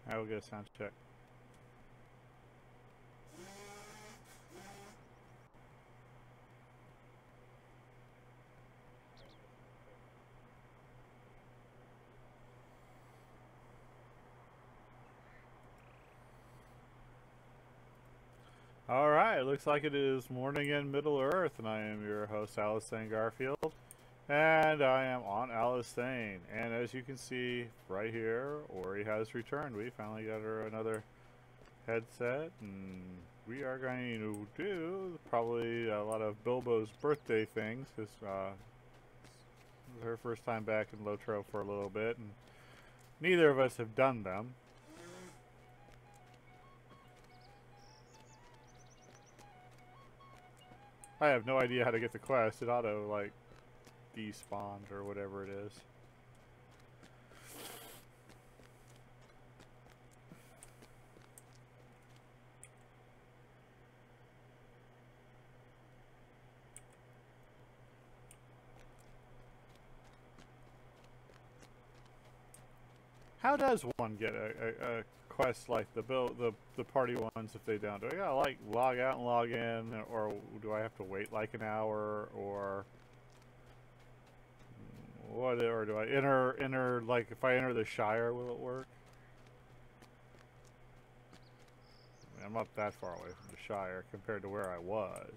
I will get a sound check. Alright, looks like it is morning in Middle Earth, and I am your host, Alice Thane Garfield. And I am on Alice Thane. And as you can see right here, Ori has returned. We finally got her another headset, and we are going to do probably a lot of Bilbo's birthday things, because it's her first time back in Lotro for a little bit, and neither of us have done them. I have no idea how to get the quest. It auto, like, despawned or whatever it is. How does one get a quest like the party ones if they don't? Do I gotta like log out and log in, or do I have to wait like an hour, or what? Or do I enter like if I enter the Shire, will it work? I mean, I'm not that far away from the Shire compared to where I was.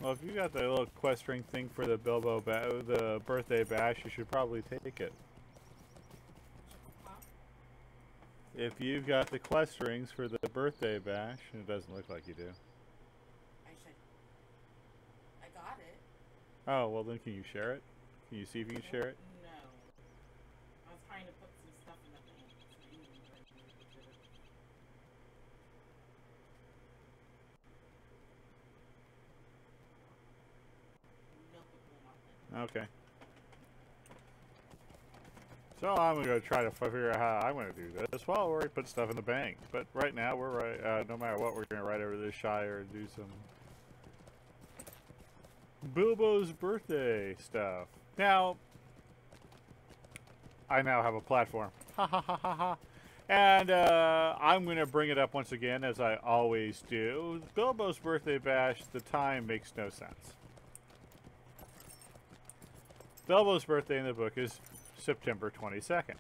Well, if you got the little quest ring thing for the the birthday bash, you should probably take it. If you've got the quest rings for the birthday bash, it doesn't look like you do. I got it. Oh, well then can you share it? Can you see if you can share it? No. I was trying to put some stuff in the thing. Okay. So I'm going to try to figure out how I'm going to do this. Well, we already put stuff in the bank. But right now, we're right, no matter what, we're going to ride over to the Shire and do some Bilbo's birthday stuff. Now, I now have a platform. Ha ha ha ha ha. And I'm going to bring it up once again, as I always do. Bilbo's birthday bash, the time makes no sense. Bilbo's birthday in the book is September 22nd.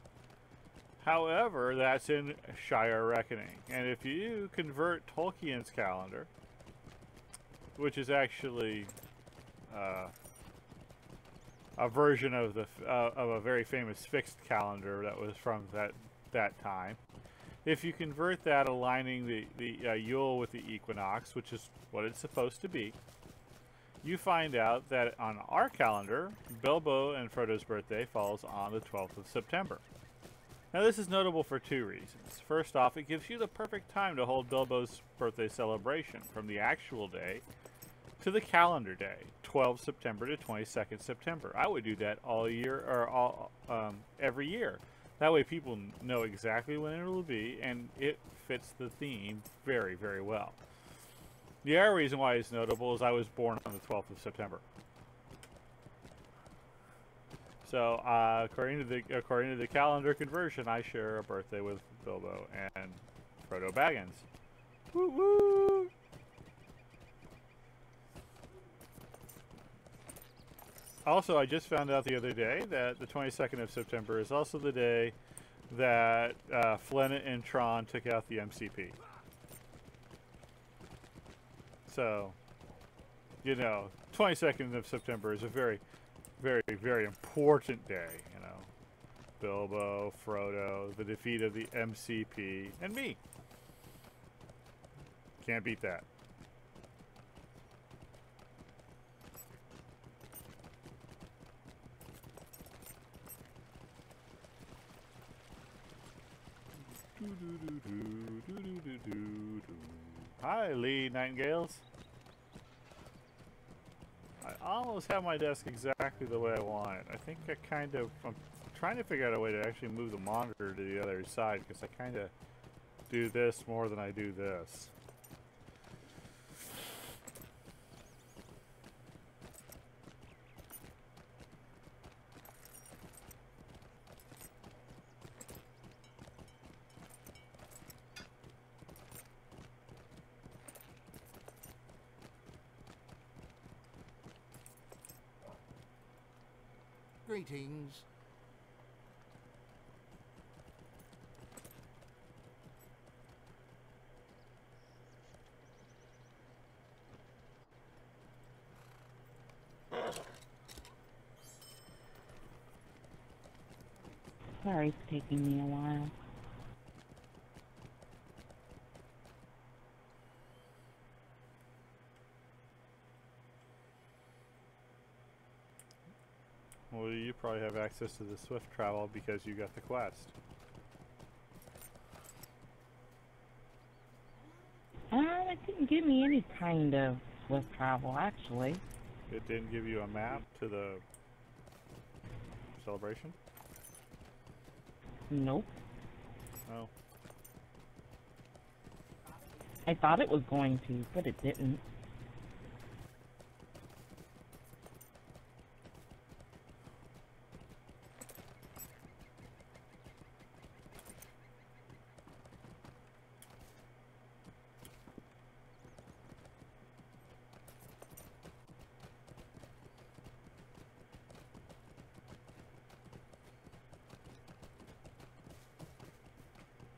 However, that's in Shire Reckoning. And if you convert Tolkien's calendar, which is actually a version of a very famous fixed calendar that was from that time, if you convert that aligning the Yule with the equinox, which is what it's supposed to be, you find out that on our calendar, Bilbo and Frodo's birthday falls on the 12th of September. Now this is notable for two reasons. First off, it gives you the perfect time to hold Bilbo's birthday celebration from the actual day to the calendar day, 12 September to 22nd September. I would do that all year, or every year. That way people know exactly when it will be, and it fits the theme very, very well. The other reason why it's notable is I was born on the 12th of September. So, according to the calendar conversion, I share a birthday with Bilbo and Frodo Baggins. Woo woo! Also, I just found out the other day that the 22nd of September is also the day that Flynn and Tron took out the MCP. So, you know, 22nd of September is a very, very, very important day, you know. Bilbo, Frodo, the defeat of the MCP, and me. Can't beat that. Hi, Lee Nightingales. I almost have my desk exactly the way I want it. I think I'm trying to figure out a way to actually move the monitor to the other side because I kind of do this more than I do this. Greetings. Sorry it's taking me a while. Well, you probably have access to the Swift travel because you got the quest. It didn't give me any kind of swift travel, actually. It didn't give you a map to the celebration? Nope. Oh. I thought it was going to, but it didn't.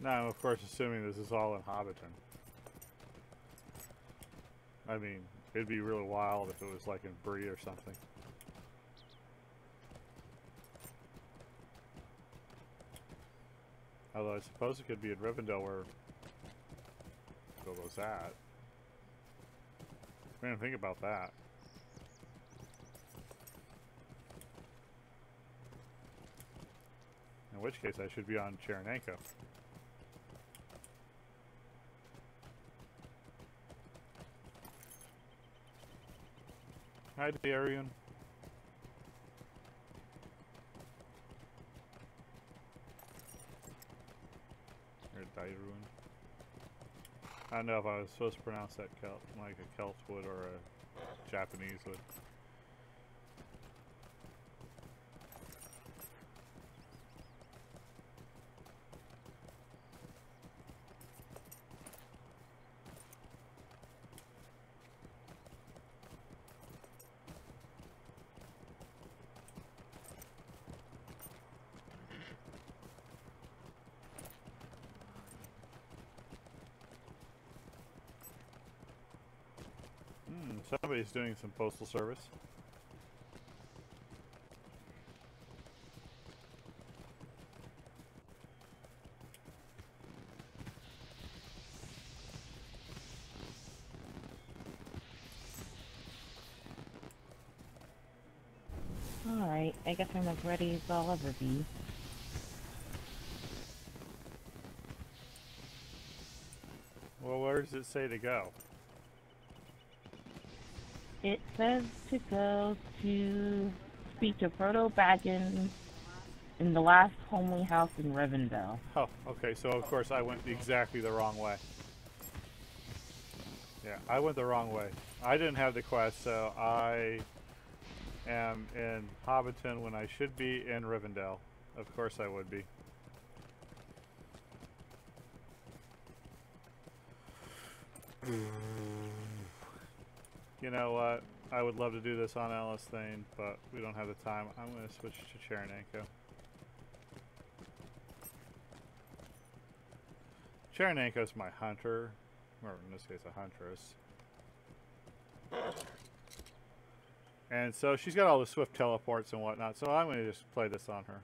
Now, I'm of course assuming this is all in Hobbiton. I mean, it'd be really wild if it was like in Bree or something. Although I suppose it could be in Rivendell where Bilbo's at. I didn't think about that. In which case I should be on Cherenanko. Hi, Darian. Or Dairun. I don't know if I was supposed to pronounce that like a Celt would or a Japanese would. Somebody's doing some postal service. Alright, I guess I'm as ready as I'll ever be. Well, where does it say to go? It says to go to speak to Frodo Baggins in the last homely house in Rivendell. Oh, okay, so of course I went exactly the wrong way. Yeah, I went the wrong way. I didn't have the quest, so I am in Hobbiton when I should be in Rivendell. Of course I would be. You know what? I would love to do this on Alice Thane, but we don't have the time. I'm going to switch to Cherenanko. Cherenanko's my hunter, or in this case a huntress. And so she's got all the swift teleports and whatnot, so I'm going to just play this on her.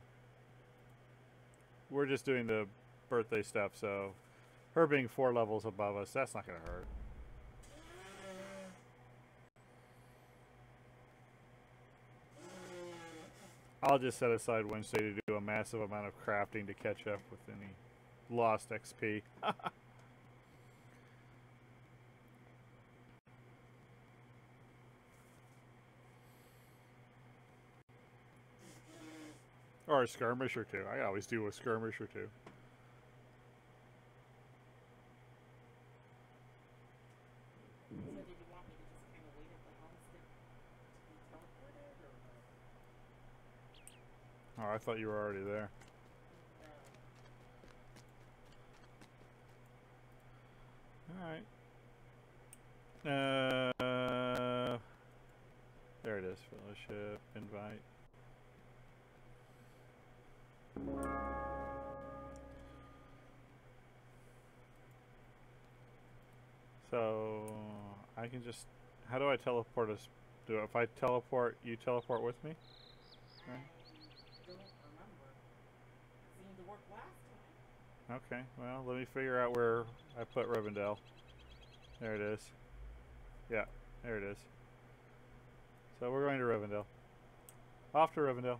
We're just doing the birthday stuff, so her being 4 levels above us, that's not going to hurt. I'll just set aside Wednesday to do a massive amount of crafting to catch up with any lost XP. Or a skirmish or two. I always do a skirmish or two. So did you want me to just kind of wait at the homestead to be teleported, or Oh, I thought you were already there. Alright. There it is. Fellowship, invite. So, I can just... How do I teleport us? If I teleport, you teleport with me? I don't remember. It seemed to work last time. Okay, well, let me figure out where I put Rivendell. There it is. Yeah, there it is. So we're going to Rivendell. Off to Rivendell.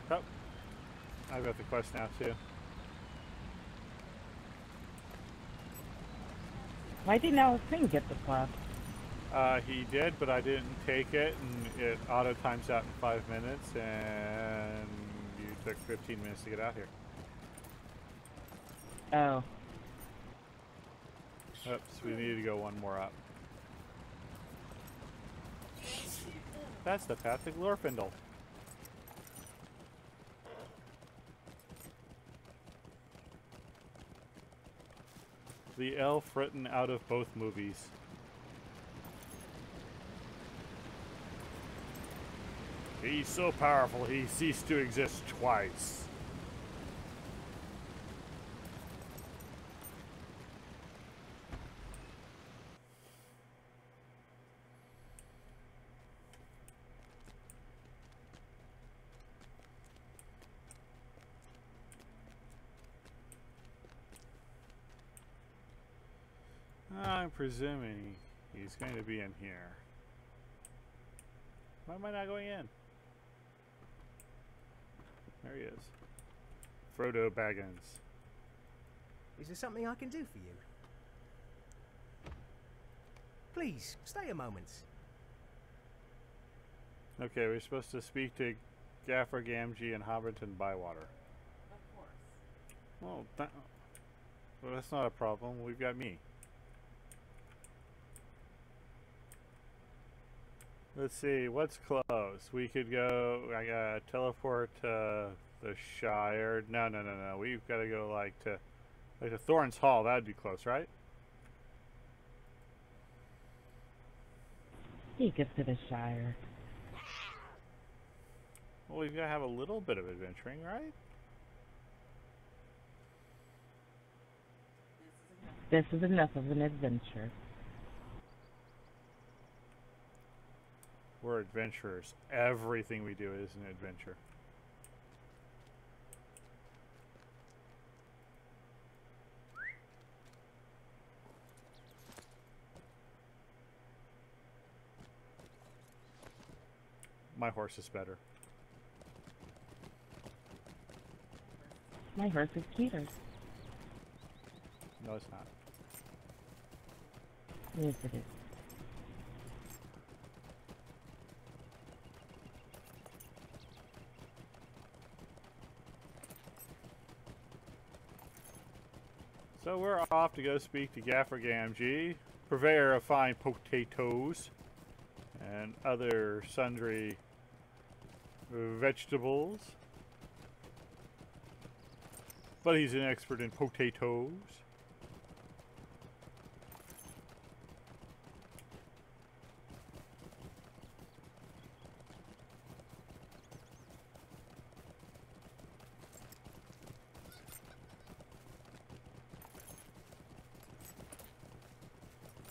Oh, I've got the quest now too. Why didn't Alexine get the quest? He did, but I didn't take it, and it auto times out in 5 minutes, and you took 15 minutes to get out here. Oh. Oops, we need to go one more up. That's the path to Glorfindel. The elf written out of both movies. He's so powerful he ceased to exist twice. I'm presuming he's going to be in here. Why am I not going in? There he is. Frodo Baggins. Is there something I can do for you? Please, stay a moment. Okay, we're supposed to speak to Gaffer Gamgee and Hobbiton Bywater. Of course. Well, that's not a problem. We've got me. Let's see, what's close? We could go, I gotta teleport to the Shire. No. We've got to go like to Thorn's Hall. That'd be close, right? Take us to the Shire. Well, we've got to have a little bit of adventuring, right? This is enough. This is enough of an adventure. We're adventurers. Everything we do is an adventure. My horse is better. My horse is cuter. No, it's not. Yes, it is. So we're off to go speak to Gaffer Gamgee, purveyor of fine potatoes and other sundry vegetables. But he's an expert in potatoes.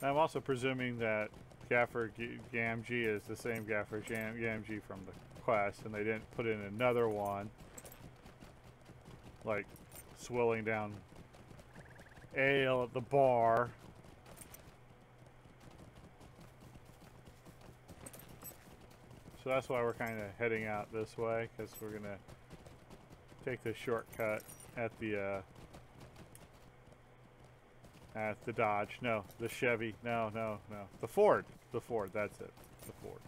I'm also presuming that Gaffer Gamgee is the same Gaffer Gamgee from the quest and they didn't put in another one, like swilling down ale at the bar. So that's why we're kind of heading out this way, because we're going to take the shortcut at the Dodge. No, the Chevy. No. The Ford. The Ford, that's it. The Ford.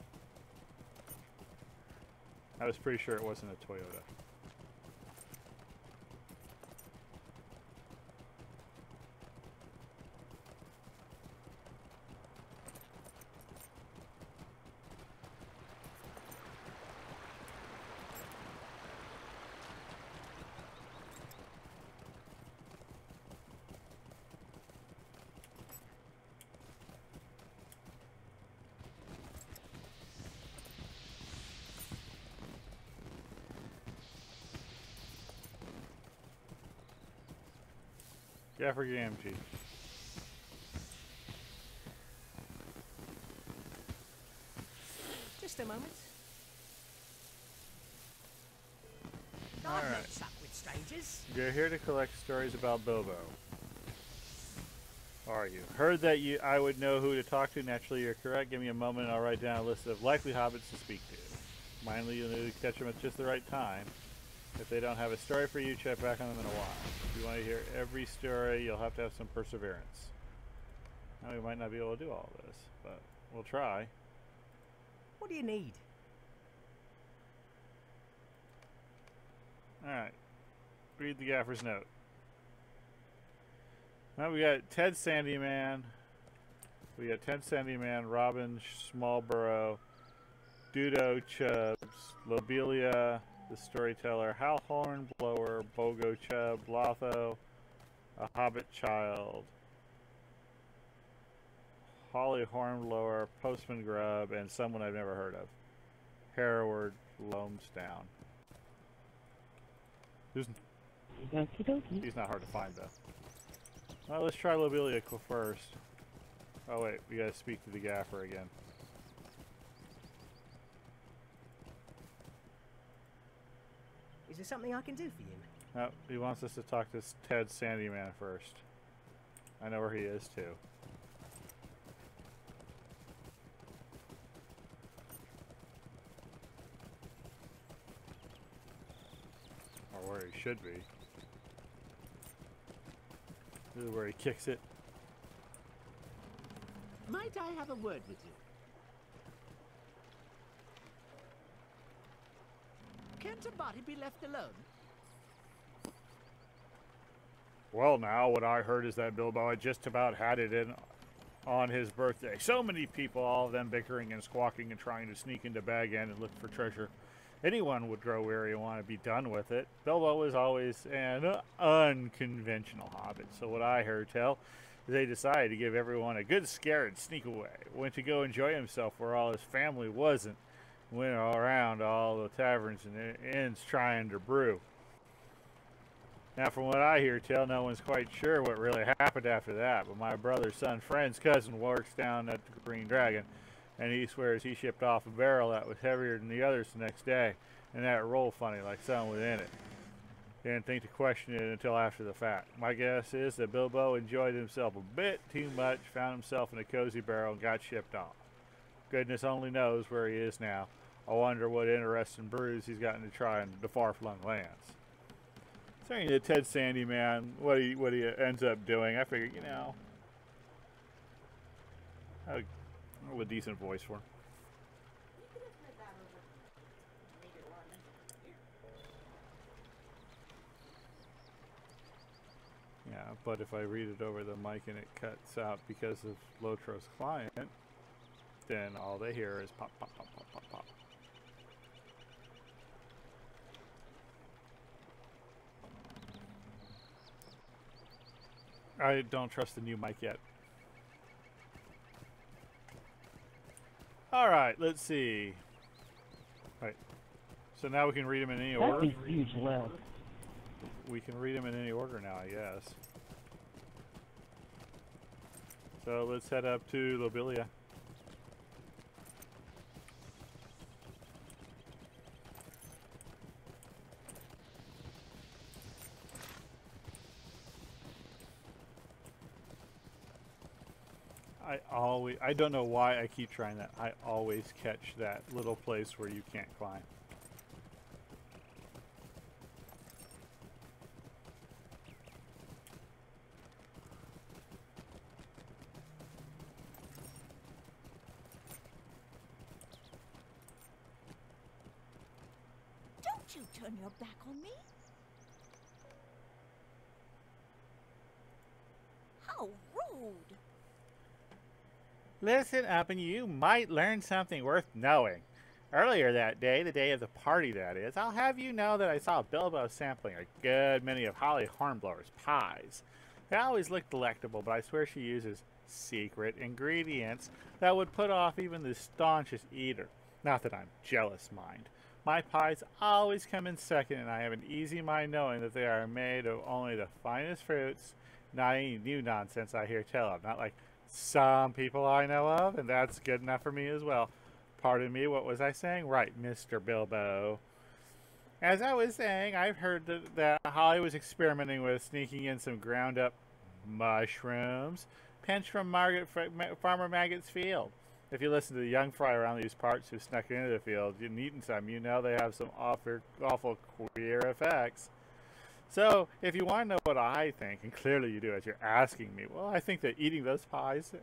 I was pretty sure it wasn't a Toyota. Gaffer Gamgee. Just a moment. All I've right. not sucked with strangers. You're here to collect stories about Bilbo. Are you? Heard that I would know who to talk to. Naturally, you're correct. Give me a moment and I'll write down a list of likely hobbits to speak to. Mindly, you'll need to catch them at just the right time. If they don't have a story for you, check back on them in a while. If you want to hear every story, you'll have to have some perseverance. Now, we might not be able to do all this, but we'll try. What do you need? Alright. Read the gaffer's note. Now we got Ted Sandyman. We got Ted Sandyman, Robin Smallborough, Dudo Chubbs, Lobelia, the Storyteller, Hal Hornblower, Bogo Chubb, Lotho, A Hobbit Child, Holly Hornblower, Postman Grubb, and someone I've never heard of. Hereward Loamsdown. He's not hard to find, though. Well, let's try Lobelia first. Oh, wait. We gotta speak to the gaffer again. Is there something I can do for you? Oh, he wants us to talk to Ted Sandyman first. I know where he is, too. Or where he should be. This is where he kicks it. Might I have a word with you? Can't a body be left alone? Well, now, what I heard is that Bilbo had just about had it in on his birthday. So many people, all of them bickering and squawking and trying to sneak into Bag End and look for treasure. Anyone would grow weary and want to be done with it. Bilbo was always an unconventional hobbit, so what I heard tell is they decided to give everyone a good scare and sneak away. Went to go enjoy himself where all his family wasn't. Went around all the taverns and inns trying to brew. Now, from what I hear tell, no one's quite sure what really happened after that, but my brother's son, friend's cousin, works down at the Green Dragon, and he swears he shipped off a barrel that was heavier than the others the next day, and that rolled funny like something was in it. Didn't think to question it until after the fact. My guess is that Bilbo enjoyed himself a bit too much, found himself in a cozy barrel, and got shipped off. Goodness only knows where he is now. I wonder what interesting brews he's gotten to try in the far-flung lands. Saying to Ted Sandyman, what he ends up doing, I figured, you know, I have a decent voice for him. You could have read that over and made it a lot nicer. Yeah, but if I read it over the mic and it cuts out because of Lotro's client, then all they hear is pop, pop, pop, pop, pop, pop. I don't trust the new mic yet. Alright, let's see. Right. So now we can read them in any order? That's a huge list. We can read them in any order now, I guess. So let's head up to Lobelia. I don't know why I keep trying that. I always catch that little place where you can't climb. Don't you turn your back on me. How rude. Listen up and you might learn something worth knowing. Earlier that day, the day of the party that is, I'll have you know that I saw Bilbo sampling a good many of Holly Hornblower's pies. They always look delectable, but I swear she uses secret ingredients that would put off even the staunchest eater. Not that I'm jealous, mind. My pies always come in second, and I have an easy mind knowing that they are made of only the finest fruits, not any new nonsense I hear tell of. Not like some people I know of, and that's good enough for me as well. Pardon me, what was I saying? Right, Mr. Bilbo. As I was saying, I've heard that Holly was experimenting with sneaking in some ground-up mushrooms pinched from Farmer Maggot's field. If you listen to the young fry around these parts who snuck into the field and eaten some, you know they have some awful queer effects. So, if you want to know what I think, and clearly you do as you're asking me, well, I think that eating those pies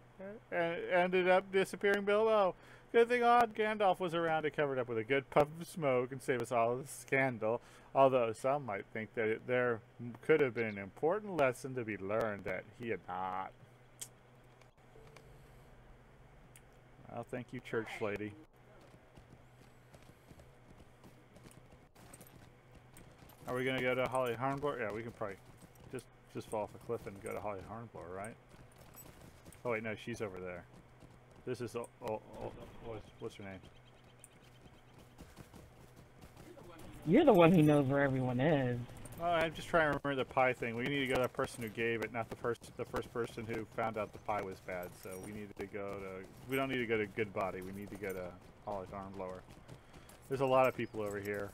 ended up disappearing Bilbo. Good thing old Gandalf was around to cover it up with a good puff of smoke and save us all the scandal, although some might think that there could have been an important lesson to be learned that he had not. Well, thank you, church lady. Are we going to go to Holly Hornblower? Yeah, we can probably just fall off a cliff and go to Holly Hornblower, right? Oh wait, no, she's over there. This is what's her name? You're the one who knows where everyone is. Oh, I'm just trying to remember the pie thing. We need to go to the person who gave it, not the first person who found out the pie was bad. So we need to go to. We don't need to go to Goodbody. We need to go to Holly Hornblower. There's a lot of people over here.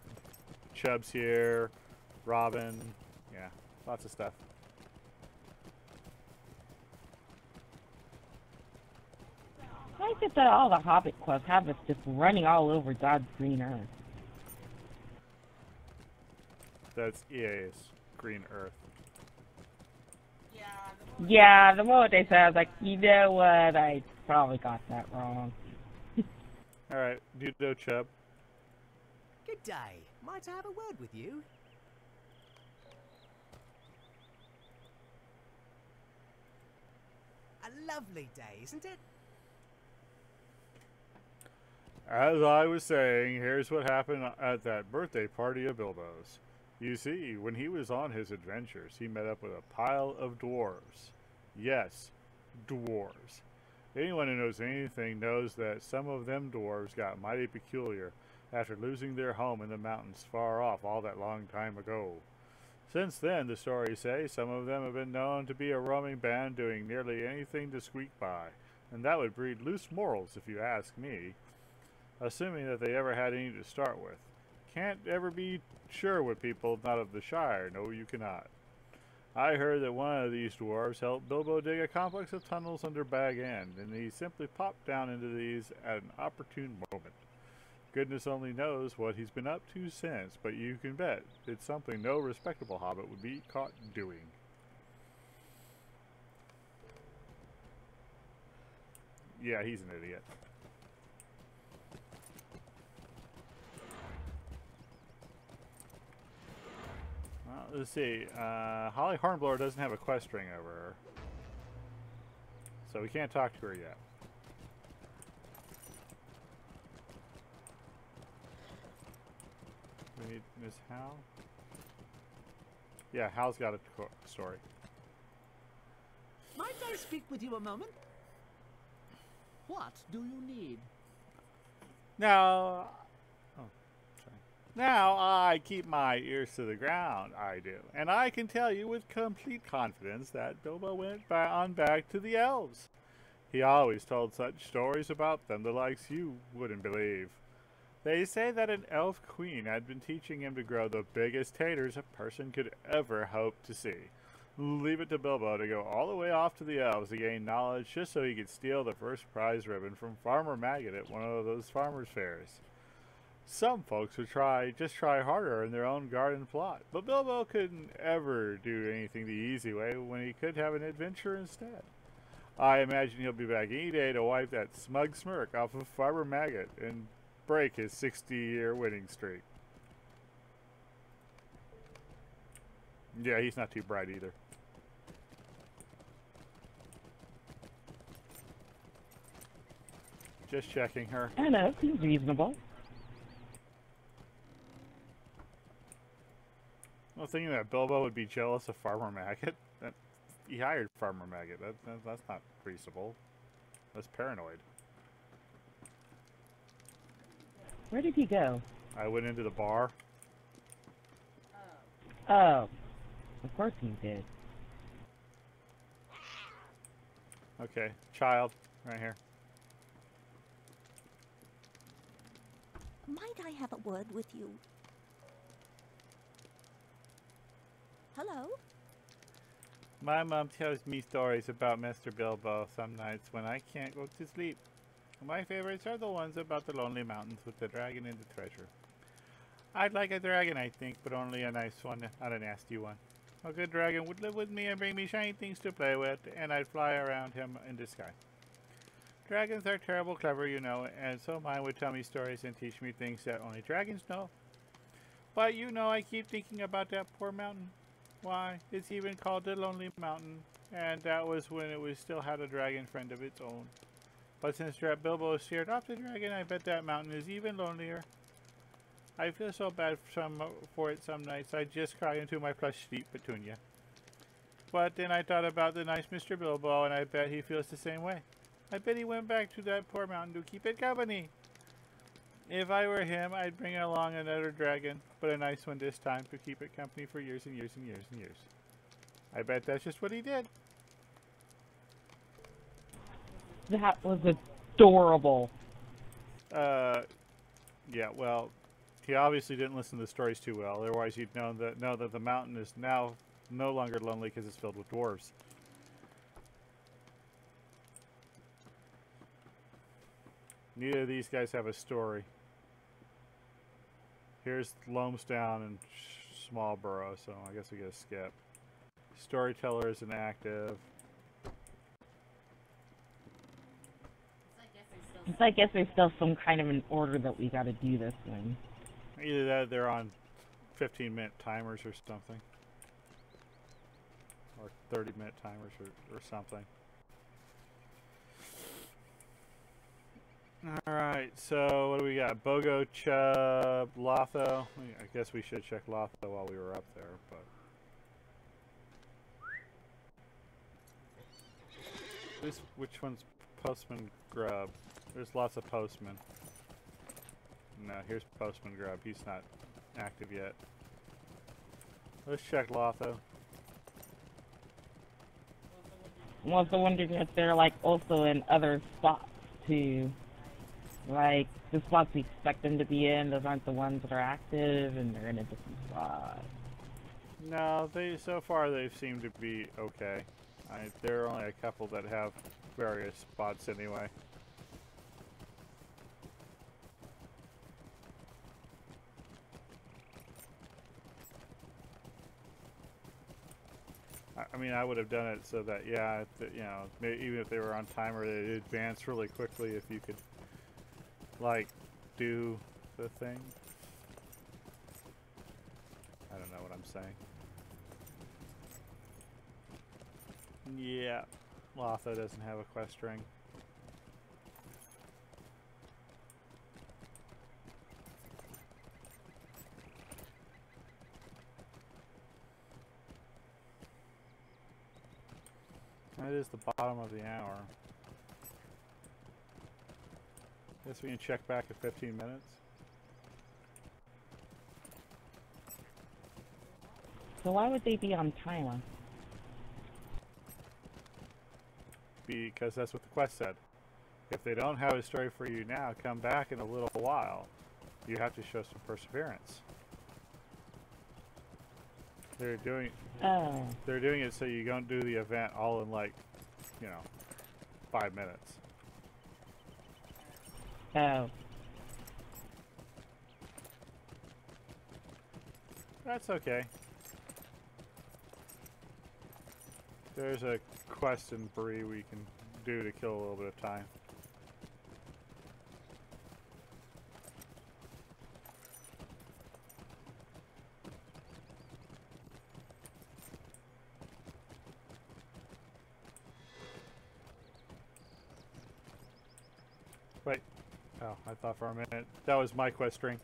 Chubb's here, Robin, yeah, lots of stuff. I get that all the Hobbit clubs have us just running all over God's green earth. That's EA's Green Earth. Yeah, the moment they said, I was like, you know what, I probably got that wrong. Alright, Dudo Chubb. Good day. Might I have a word with you? A lovely day, isn't it? As I was saying, here's what happened at that birthday party of Bilbo's. You see, when he was on his adventures, he met up with a pile of dwarves. Yes, dwarves. Anyone who knows anything knows that some of them dwarves got mighty peculiar after losing their home in the mountains far off all that long time ago. Since then, the stories say, some of them have been known to be a roaming band doing nearly anything to squeak by, and that would breed loose morals if you ask me, assuming that they ever had any to start with. Can't ever be sure with people not of the Shire, no you cannot. I heard that one of these dwarves helped Bilbo dig a complex of tunnels under Bag End, and he simply popped down into these at an opportune moment. Goodness only knows what he's been up to since, but you can bet it's something no respectable hobbit would be caught doing. Yeah, he's an idiot. Well, let's see. Holly Hornblower doesn't have a quest ring over her, so we can't talk to her yet. We need Miss Hal. Yeah, Hal's got a story. Might I speak with you a moment? What do you need? Now, now I keep my ears to the ground, I do. And I can tell you with complete confidence that Bilbo went on back to the elves. He always told such stories about them the likes you wouldn't believe. They say that an elf queen had been teaching him to grow the biggest taters a person could ever hope to see. leave it to Bilbo to go all the way off to the elves to gain knowledge just so he could steal the first prize ribbon from Farmer Maggot at one of those farmers' fairs. Some folks would just try harder in their own garden plot, but Bilbo couldn't ever do anything the easy way when he could have an adventure instead. I imagine he'll be back any day to wipe that smug smirk off of Farmer Maggot and break his 60-year winning streak. Yeah, he's not too bright either. Just checking her. I know, seems reasonable. Well, thinking that Bilbo would be jealous of Farmer Maggot? He hired Farmer Maggot. That's not reasonable. That's paranoid. Where did he go? I went into the bar. Oh, of course he did. Okay, child, right here. Might I have a word with you? Hello? My mom tells me stories about Mr. Bilbo some nights when I can't go to sleep. My favorites are the ones about the lonely mountains with the dragon and the treasure. I'd like a dragon, I think, but only a nice one, not a nasty one. A good dragon would live with me and bring me shiny things to play with, and I'd fly around him in the sky. Dragons are terrible clever, you know, and so mine would tell me stories and teach me things that only dragons know. But you know, I keep thinking about that poor mountain. Why, it's even called the Lonely Mountain, and that was when it still had a dragon friend of its own. But since Bilbo steered off the dragon, I bet that mountain is even lonelier. I feel so bad for it some nights. I just cry into my plush sheep, Petunia. But then I thought about the nice Mr. Bilbo, and I bet he feels the same way. I bet he went back to that poor mountain to keep it company. If I were him, I'd bring along another dragon, but a nice one this time, to keep it company for years and years and years and years. I bet that's just what he did. That was adorable. Yeah, well, he obviously didn't listen to the stories too well. Otherwise, he'd know that the mountain is now no longer lonely because it's filled with dwarves. Neither of these guys have a story. Here's Loamstown and Smallborough, so I guess we get a skip. Storyteller isn't active. So I guess there's still some kind of an order that we gotta do this thing. Either that or they're on 15-minute timers or something. Or 30-minute timers or something. Alright, so what do we got? Bogo, Chubb, Lotho. I guess we should check Lotho while we were up there, but... Which one's Postman Grub? There's lots of Postman. No, here's Postman Grub. He's not active yet. Let's check Lotho. I'm also wondering if they're like also in other spots too. Like the spots we expect them to be in, those aren't the ones that are active, and they're in a different spot. No, so far they've seemed to be okay. There are only a couple that have various spots anyway. I mean, I would have done it so that, yeah, you know, even if they were on timer, they'd advance really quickly if you could, like, do the thing. I don't know what I'm saying. Yeah, Lotho doesn't have a quest ring. That is the bottom of the hour. Guess we can check back at 15 minutes. So why would they be on timer? Because that's what the quest said. If they don't have a story for you now, come back in a little while. You have to show some perseverance. They're doing Oh. they're doing it so you don't do the event all in like, 5 minutes. Oh. That's okay. There's a quest in Bree we can do to kill a little bit of time. Wait. Oh, I thought for a minute that was my quest string.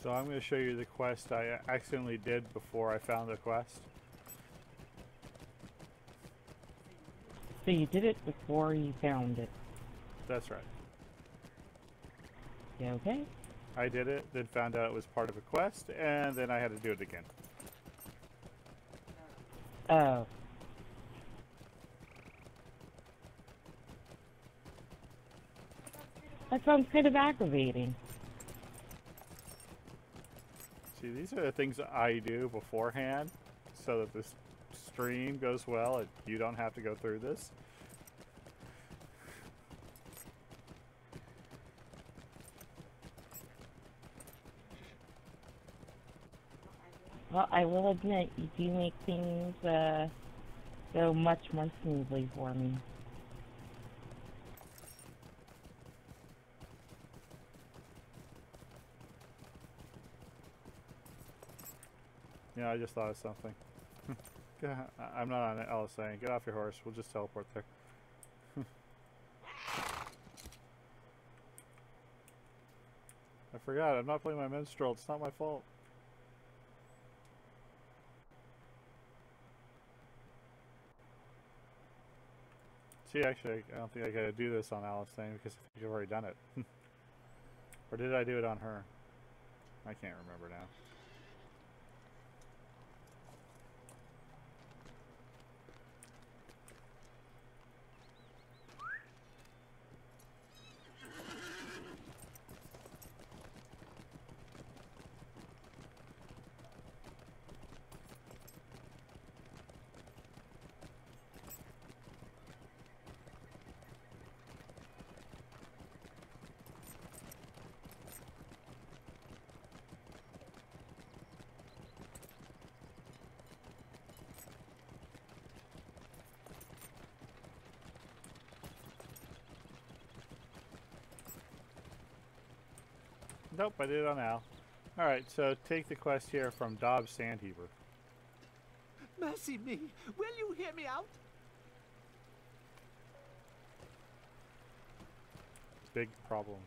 So I'm going to show you the quest I accidentally did before I found the quest. So you did it before you found it. That's right. You okay? I did it, then found out it was part of a quest, and then I had to do it again. Oh. That sounds kind of aggravating. See, these are the things that I do beforehand so that this stream goes well and you don't have to go through this. Well, I will admit, you do make things go much more smoothly for me. Yeah, I just thought of something. I'm not on LSA. Get off your horse. We'll just teleport there. I forgot. I'm not playing my minstrel. It's not my fault. See, actually, I don't think I gotta do this on Alice thing because I think I've already done it. Or did I do it on her? I can't remember now. Nope, I did it on Al. Alright, so take the quest here from Dobbs Sandheaver. Mercy me! Will you hear me out? Big problems.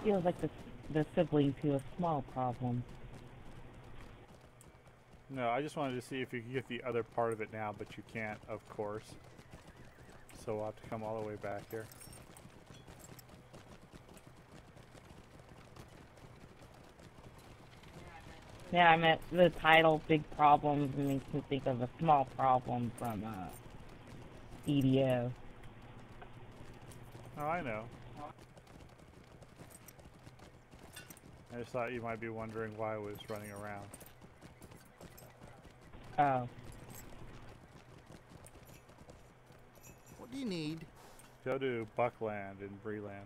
Feels like the sibling to a small problem. No, I just wanted to see if you could get the other part of it now, but you can't, of course. So we'll have to come all the way back here. Yeah, I meant the title, Big Problems, makes me think of a small problem from EDO. Oh, I know. I just thought you might be wondering why I was running around. Oh. What do you need? Go to Buckland in Breeland.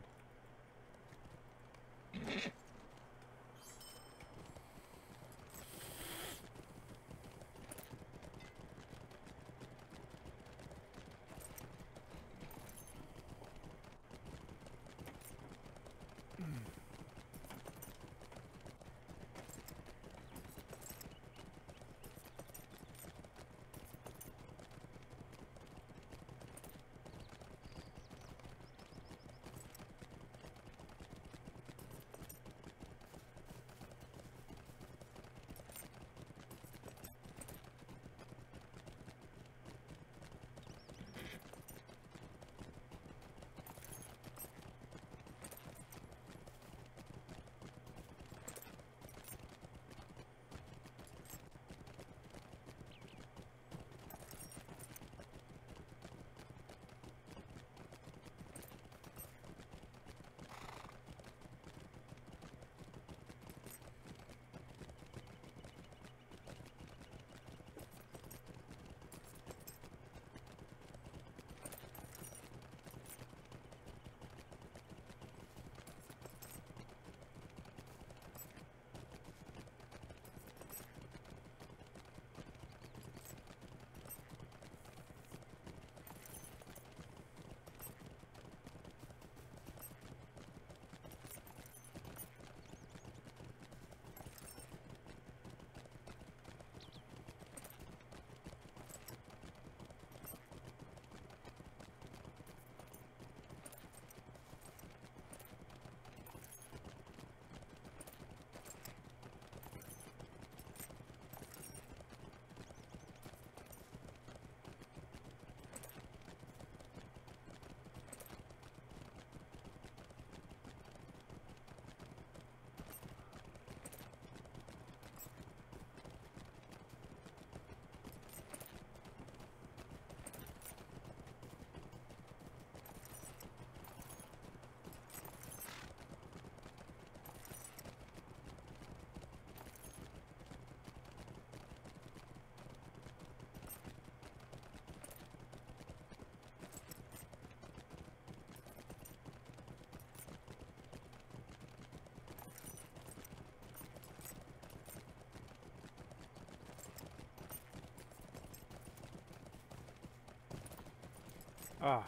Ah.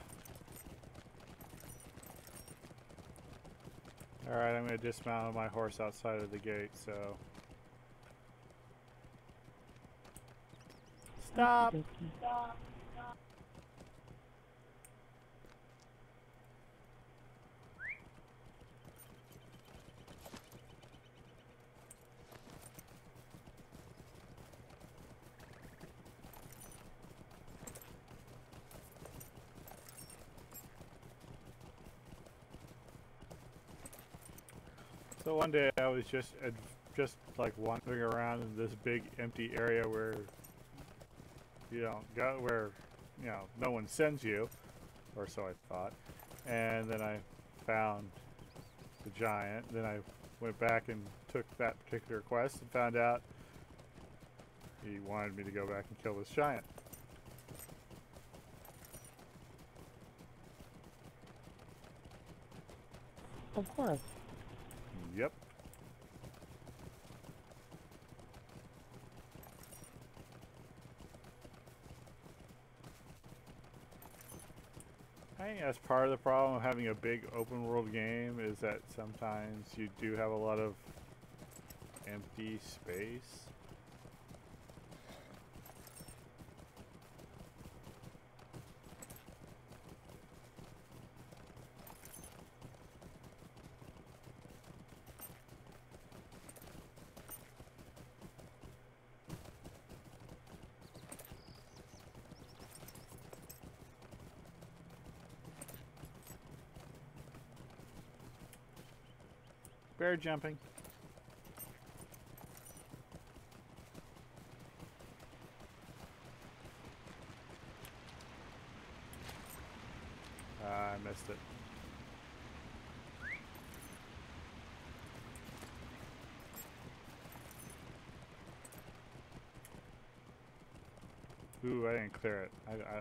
Alright, I'm going to dismount my horse outside of the gate, so... Stop! So one day I was just like wandering around in this big empty area where you don't go, where no one sends you, or so I thought. And then I found the giant. Then I went back and took that particular quest and found out he wanted me to go back and kill this giant. Of course. Yep. I think that's part of the problem of having a big open world game is that sometimes you do have a lot of empty space. Bear jumping. I missed it. Ooh, I didn't clear it.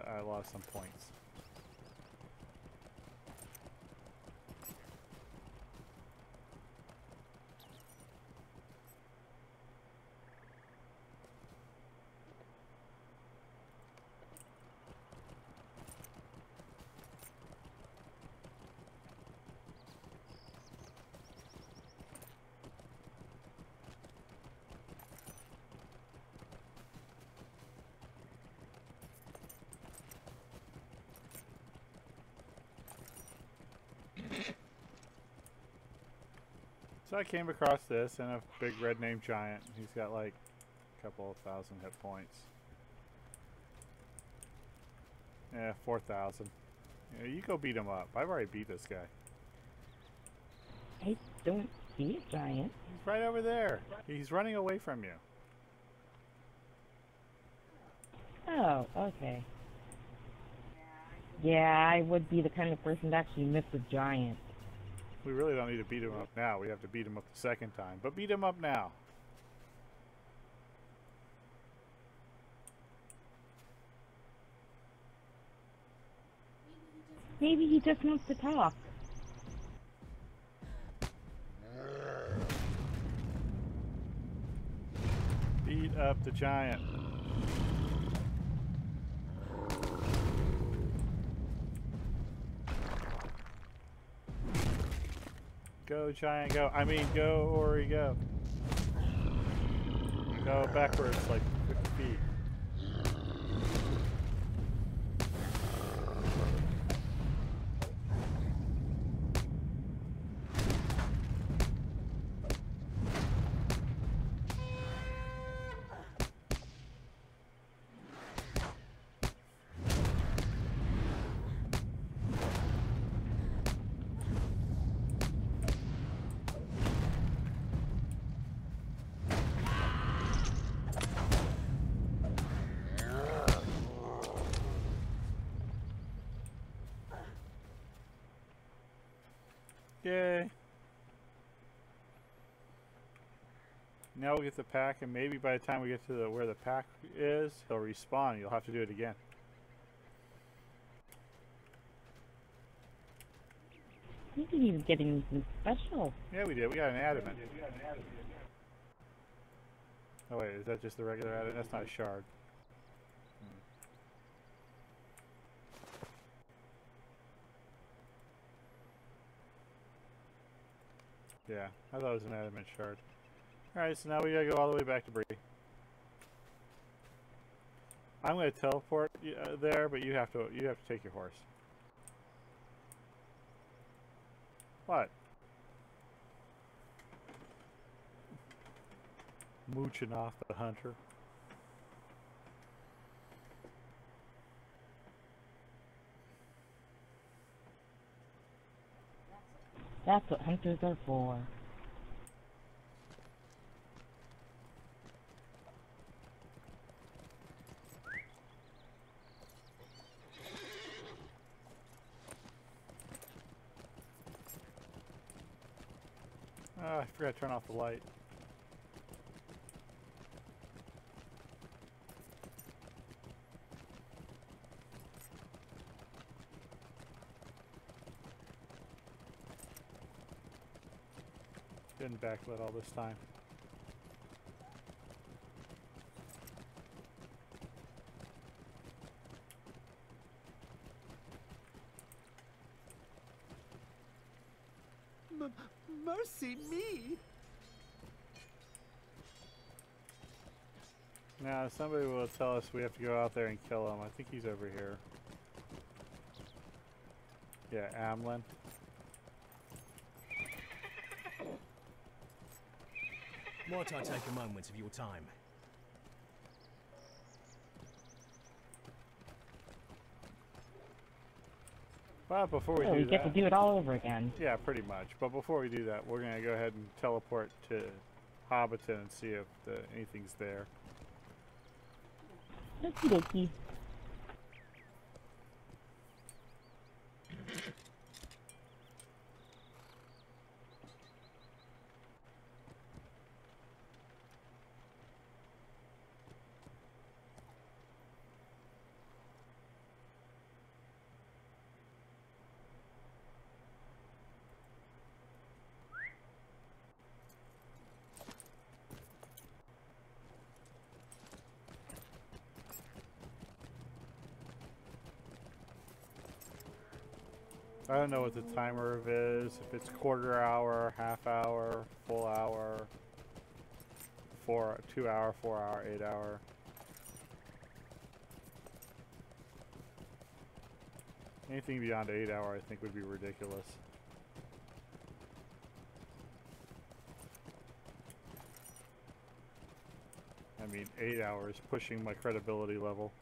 I lost some points. So I came across this and a big red name giant. He's got like a couple of thousand hit points. Yeah, 4,000. Yeah, you go beat him up. I've already beat this guy. I don't see a giant. He's right over there. He's running away from you. Oh, okay. Yeah, I would be the kind of person to actually miss a giant. We really don't need to beat him up now. We have to beat him up the second time. But beat him up now. Maybe he just wants to talk. Beat up the giant. Go, giant, go. I mean, go, Ori, go. Go backwards like 50 feet. Yay. Now we'll get the pack, and maybe by the time we get to where the pack is, he'll respawn. You'll have to do it again. Maybe he's getting something special. Yeah, we did. We got an adamant. Oh wait, is that just the regular adamant? That's not a shard. Yeah, I thought it was an adamant shard. Alright, so now we gotta go all the way back to Bree. I'm gonna teleport there, but you have to take your horse. What? Mooching off the hunter. That's what hunters are for. Oh, I forgot to turn off the light. Didn't backlit all this time. Mercy me! Now, somebody will tell us we have to go out there and kill him. I think he's over here. Yeah, Amlin. Might I take a moment of your time? But before we So do we that, get to do it all over again. yeah, pretty much. But before we do that, we're gonna go ahead and teleport to Hobbiton and see if anything's there. Okie dokie. I don't know what the timer is. If it's quarter hour, half hour, full hour, 2 hour, 4 hour, 8 hour. Anything beyond 8 hour, I think, would be ridiculous. I mean, 8 hours, pushing my credibility level.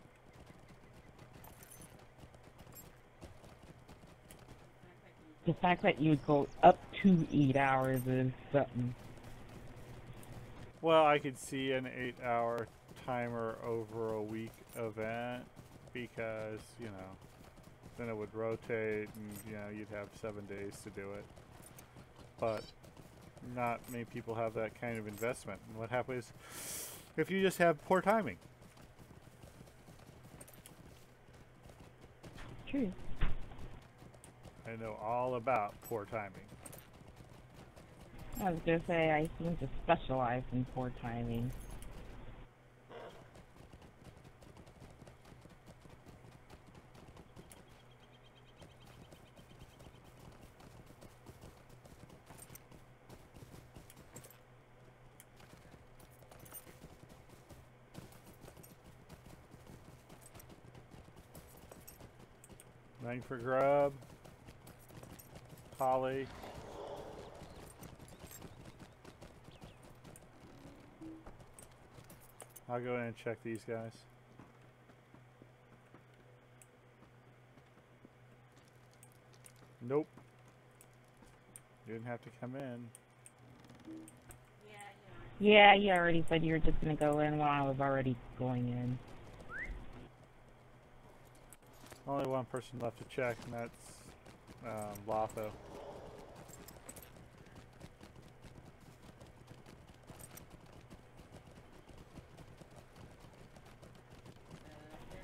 The fact that you would go up to 8 hours is something. Well, I could see an 8-hour timer over a week event because, you know, then it would rotate and, you know, you'd have 7 days to do it. But not many people have that kind of investment. And what happens if you just have poor timing? True. I know all about poor timing. I was gonna say, I seem to specialize in poor timing. Running for grub. Holly. I'll go in and check these guys. Nope. You didn't have to come in. Yeah, you already said you were just gonna go in while I was already going in. Only one person left to check, and that's Lotho.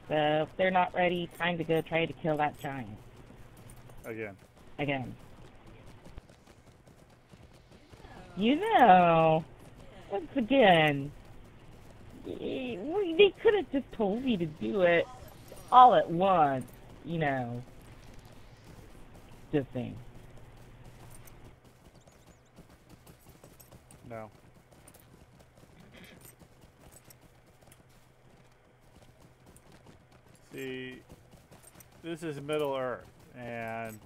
So if they're not ready, time to go try to kill that giant. Again. You know, once again, they could have just told me to do it all at once, you know. Just saying. No. See, this is Middle Earth, and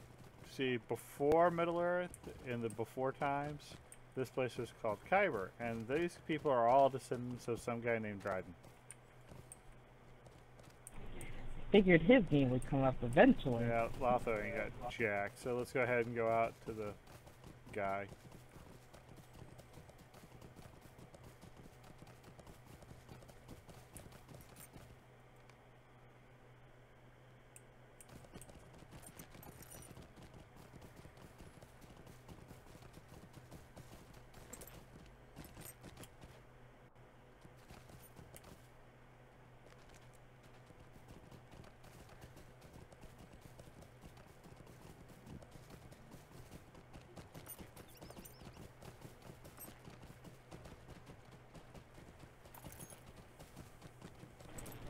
see, before Middle Earth, in the before times, this place was called Kyber, and these people are all descendants of some guy named Dryden. Figured his name would come up eventually. Yeah, Lotho ain't got jack, so let's go ahead and go out to the guy.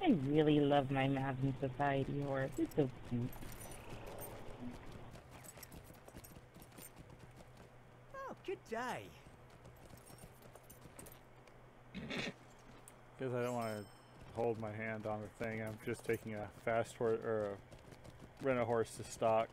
I really love my Maven Society horse. It's so cute. Oh, good day. Because I don't want to hold my hand on the thing, I'm just taking a fast horse, or rent a horse to stock.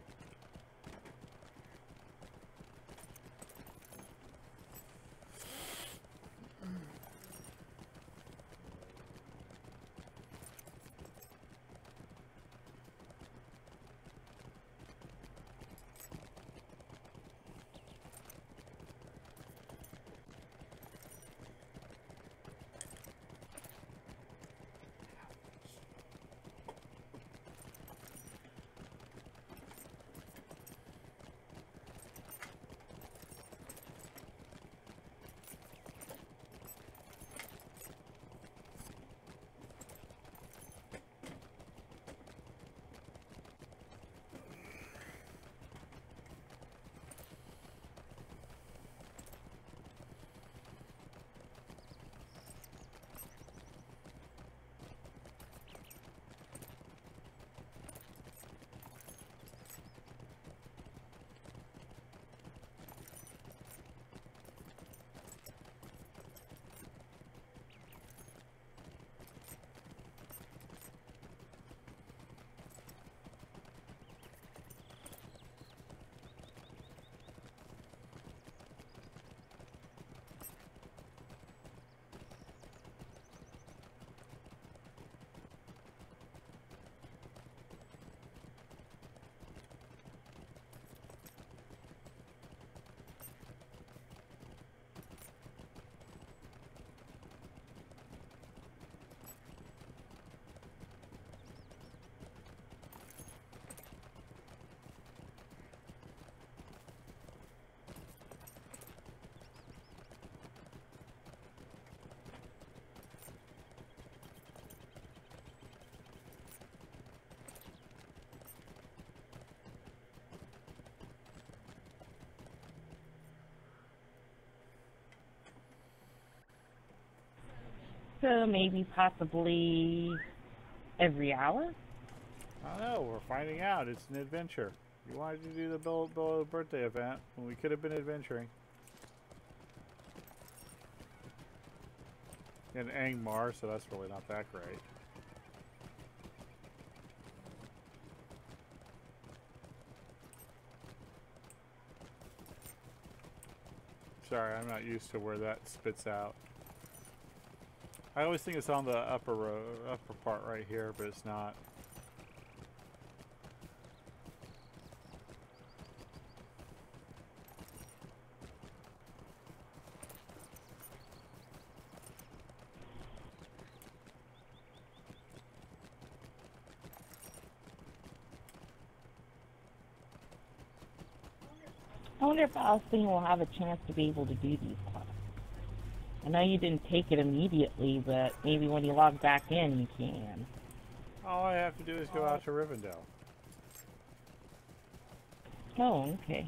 So maybe possibly every hour? I don't know. We're finding out. It's an adventure. You wanted to do the Bill birthday event when we could have been adventuring. In Angmar, so that's really not that great. Sorry, I'm not used to where that spits out. I always think it's on the upper part right here, but it's not. I wonder if Austin will have a chance to be able to do these quests. I know you didn't take it immediately, but maybe when you log back in, you can. All I have to do is go out to Rivendell. Oh, okay.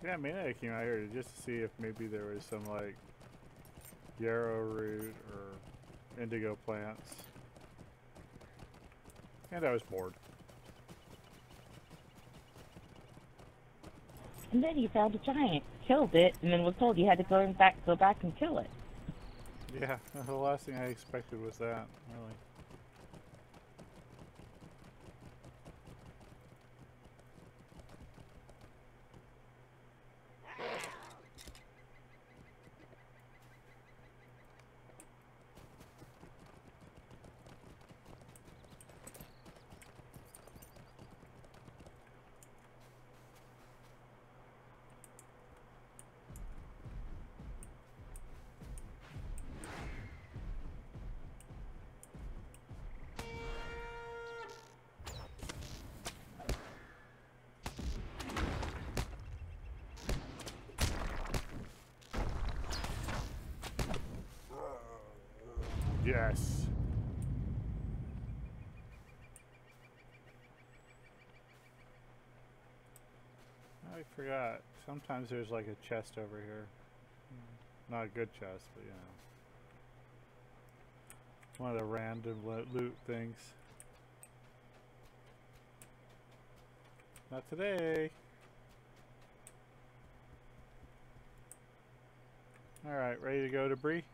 Yeah, mainly I came out here just to see if maybe there was some like yarrow root or indigo plants. And I was bored. And then you found a giant, killed it, and then was told you had to go back and kill it. Yeah, the last thing I expected was that, really. Yes. I forgot. Sometimes there's like a chest over here. Not a good chest, but you know. One of the random loot things. Not today. Alright, ready to go to Bree?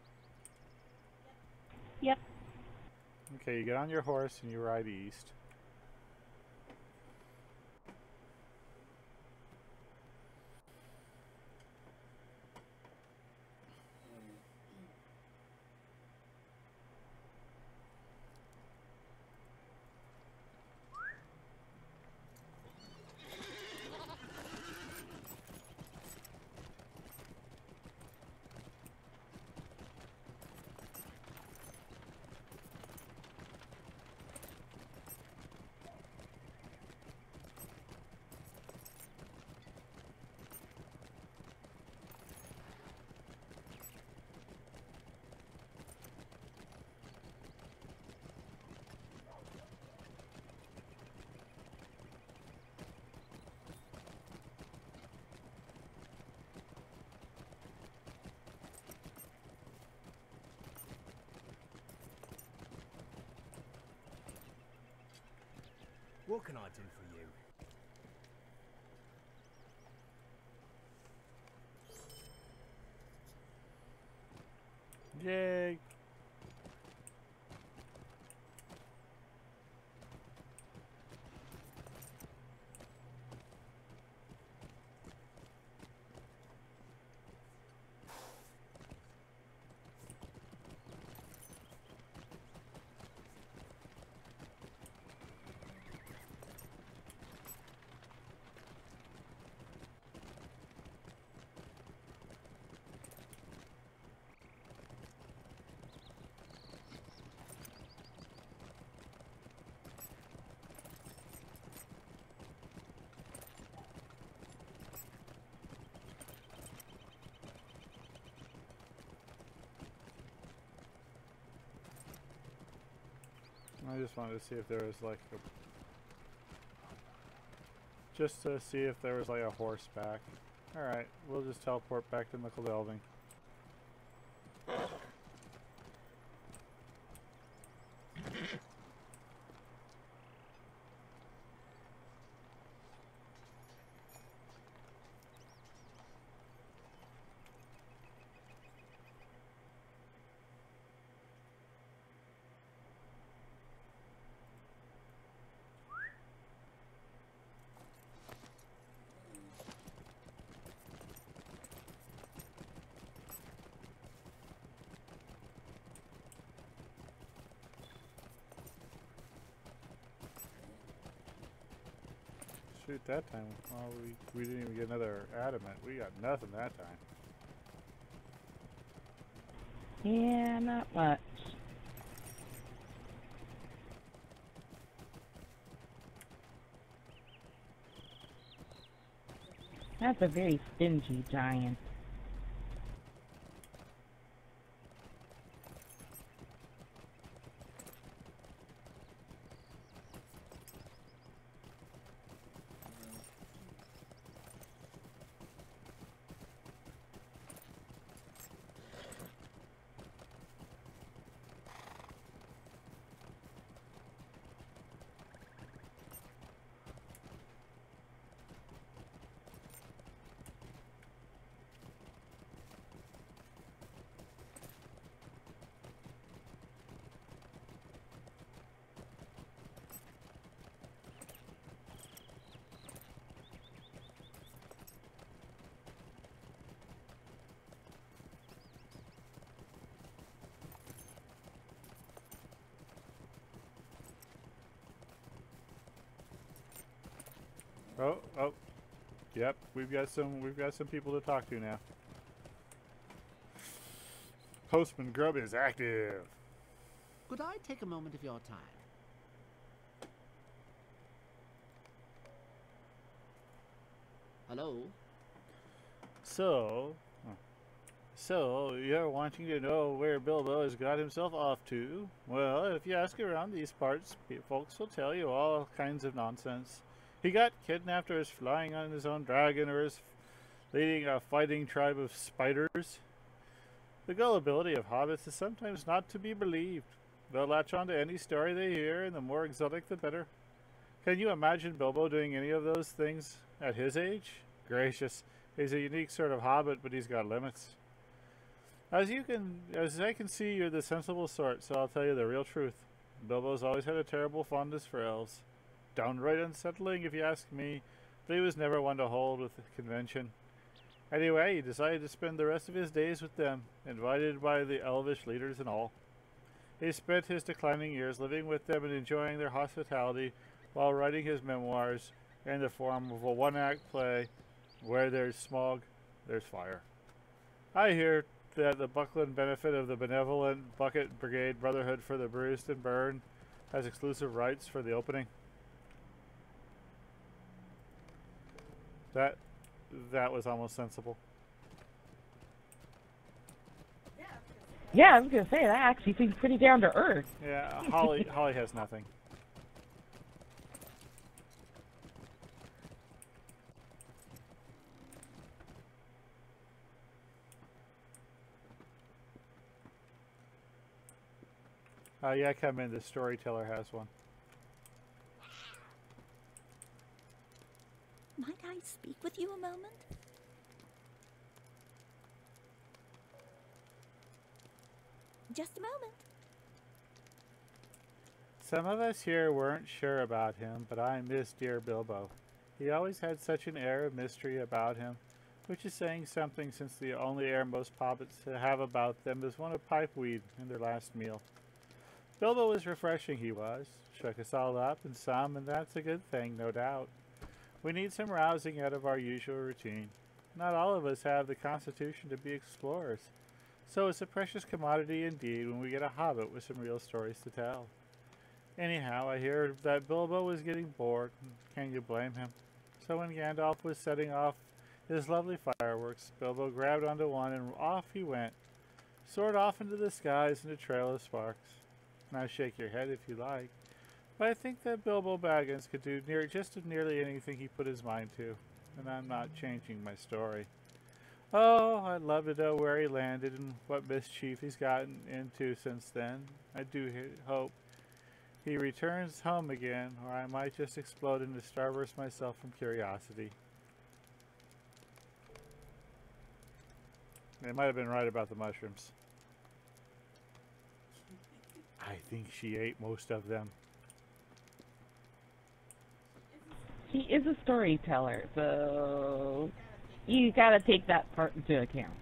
Yep. Okay, you get on your horse and you ride east. What can I do for you? Yay! I just wanted to see if there was like a... Just to see if there was like a horseback. Alright, we'll just teleport back to Mickledelving. Shoot, that time. Well, we didn't even get another adamant. We got nothing that time. Yeah, not much. That's a very stingy giant. Oh. Yep, we've got some people to talk to now. Postman Grub is active. Could I take a moment of your time? Hello? So you're wanting to know where Bilbo has got himself off to? Well, if you ask around these parts, folks will tell you all kinds of nonsense. He got kidnapped, or is flying on his own dragon, or is leading a fighting tribe of spiders. The gullibility of hobbits is sometimes not to be believed. They'll latch on to any story they hear, and the more exotic the better. Can you imagine Bilbo doing any of those things at his age? Gracious, he's a unique sort of hobbit, but he's got limits. As I can see, you're the sensible sort, so I'll tell you the real truth. Bilbo's always had a terrible fondness for elves. Downright unsettling, if you ask me, but he was never one to hold with the convention. Anyway, he decided to spend the rest of his days with them, invited by the elvish leaders and all. He spent his declining years living with them and enjoying their hospitality while writing his memoirs in the form of a one-act play, Where There's Smog, There's Fire. I hear that the Buckland benefit of the benevolent Bucket Brigade Brotherhood for the Bruised and Burned has exclusive rights for the opening. That was almost sensible. Yeah, I was gonna say that actually seems pretty down to earth. Yeah, Holly has nothing. Yeah, come in. The storyteller has one. you a moment? Just a moment. Some of us here weren't sure about him, but I miss dear Bilbo. He always had such an air of mystery about him, which is saying something since the only air most hobbits have about them is one of pipeweed in their last meal. Bilbo was refreshing, he was. Shook us all up in some, and that's a good thing, no doubt. We need some rousing out of our usual routine. Not all of us have the constitution to be explorers, so it's a precious commodity indeed when we get a hobbit with some real stories to tell. Anyhow, I hear that Bilbo was getting bored. Can you blame him? So when Gandalf was setting off his lovely fireworks, Bilbo grabbed onto one and off he went. Soared off into the skies in a trail of sparks. Now shake your head if you like, but I think that Bilbo Baggins could do just nearly anything he put his mind to, and I'm not changing my story. Oh, I'd love to know where he landed and what mischief he's gotten into since then. I do hope he returns home again, or I might just explode into starburst myself from curiosity. They might have been right about the mushrooms. I think she ate most of them. He is a storyteller, so you gotta take that part into account.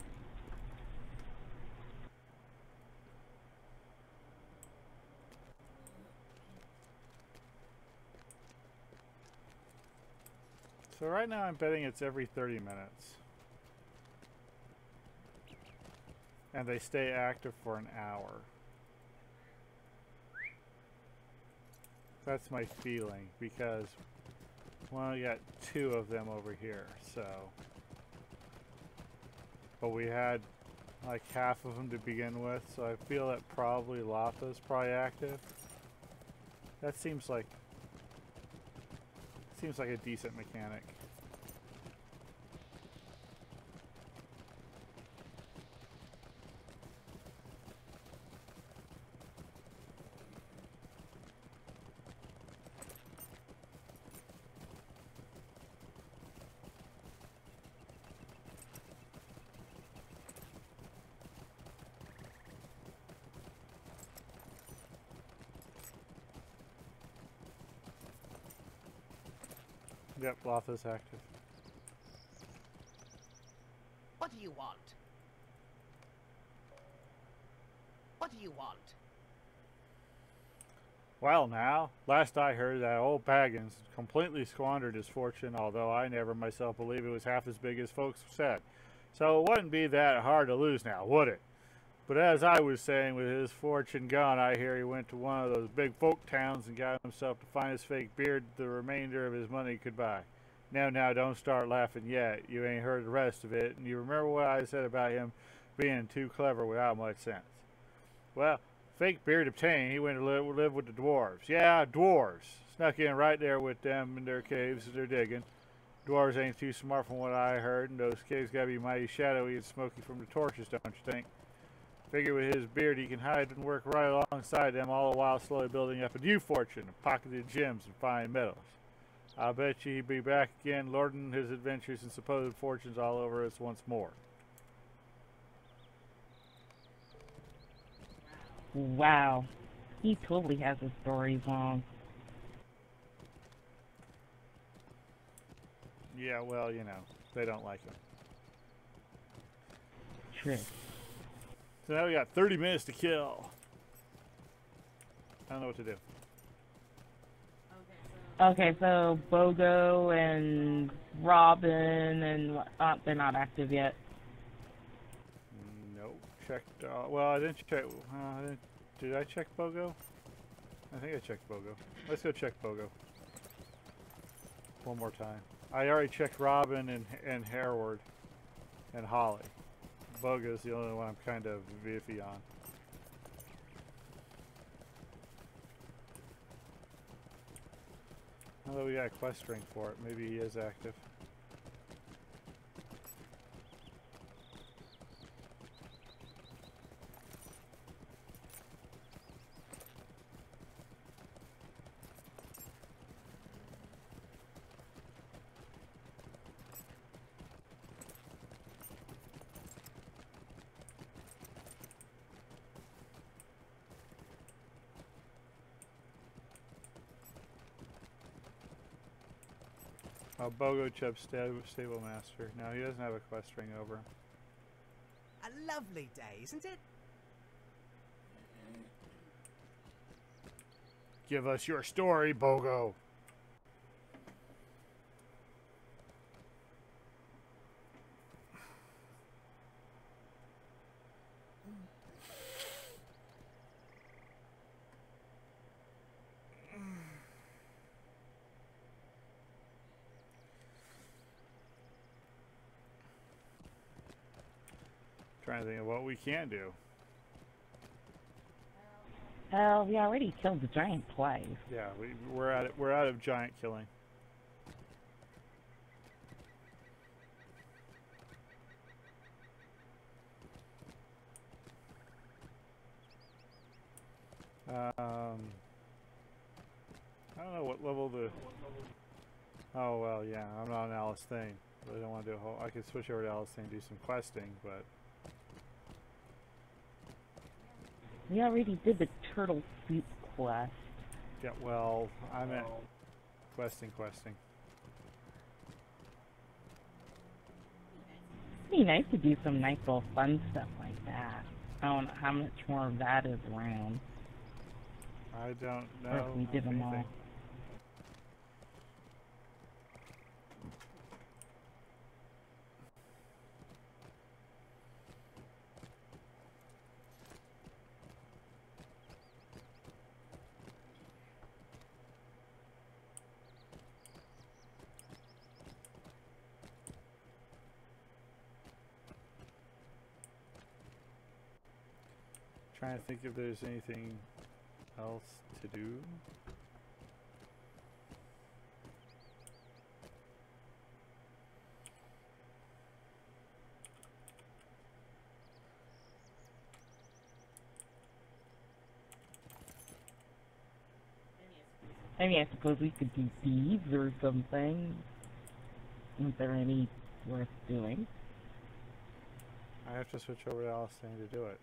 So right now I'm betting it's every 30 minutes. And they stay active for an hour. That's my feeling, because well, we got 2 of them over here, so. But we had like half of them to begin with, so I feel that probably Lotha's probably active. That seems like a decent mechanic. Yep, Lotha's active. What do you want? What do you want? Well now, last I heard that old Baggins completely squandered his fortune, although I never myself believe it was half as big as folks said. So it wouldn't be that hard to lose now, would it? But as I was saying, with his fortune gone, I hear he went to one of those big folk towns and got himself the finest fake beard the remainder of his money could buy. Now, don't start laughing yet. You ain't heard the rest of it, and you remember what I said about him being too clever without much sense. Well, fake beard obtained, he went to live with the dwarves. Yeah, dwarves. Snuck in right there with them in their caves as they're digging. Dwarves ain't too smart from what I heard, and those caves gotta be mighty shadowy and smoky from the torches, don't you think? Figure with his beard he can hide and work right alongside them, all the while slowly building up a new fortune of pocketed gems and fine metals. I'll bet you he'd be back again, lording his adventures and supposed fortunes all over us once more. Wow. He totally has his stories wrong. Yeah, well, you know, they don't like him. Trick. So now we got 30 minutes to kill. I don't know what to do. Okay, so Bogo and Robin and whatnot, they're not active yet. Nope. Checked. Well, I didn't check. Did I check Bogo? I think I checked Bogo. Let's go check Bogo. One more time. I already checked Robin and Hereward and Holly. Bogo's the only one I'm kind of iffy on. Although we got a quest string for it, maybe he is active. Bogo Chub Stable Master. No, he doesn't have a quest ring over him. A lovely day, isn't it? Give us your story, Bogo. Trying to think of what we can do. Well, we already killed the giant twice. Yeah, we're at it. We're out of giant killing. I don't know what level the. Oh well, yeah, I'm not on Alice Thane. But I don't want to do a whole. I could switch over to Alice Thane and do some questing, but We already did the turtle soup quest. yeah, well, I'm at questing. It'd be nice to do some nice little fun stuff like that. I don't know how much more of that is around. I don't know. Or if we did them all. anything. Trying to think if there's anything else to do. Maybe I suppose we could do thieves or something. Aren't there any worth doing? I have to switch over to Alice Thane to do it.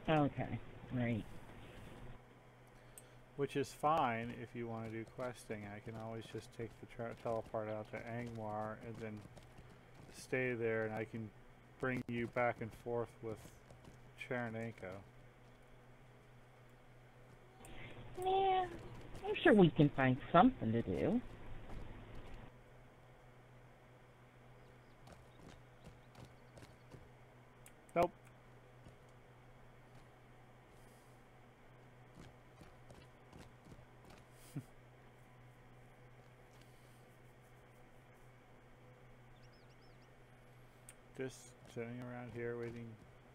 Okay, right. Which is fine if you want to do questing. I can always just take the teleport out to Angmar and then stay there, and I can bring you back and forth with Cherenenko. Yeah, I'm sure we can find something to do. Nope. Just sitting around here waiting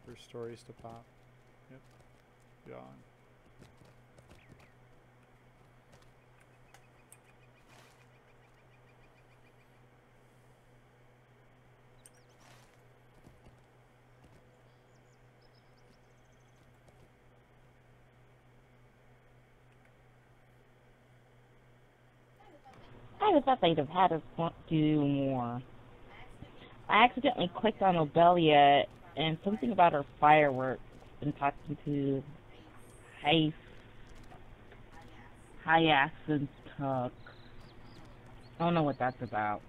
for stories to pop. Yep. Gone. I would thought they'd have had us do more. I accidentally clicked on Obelia and something about her fireworks. Been talking to Hyacinth Tuck. I don't know what that's about.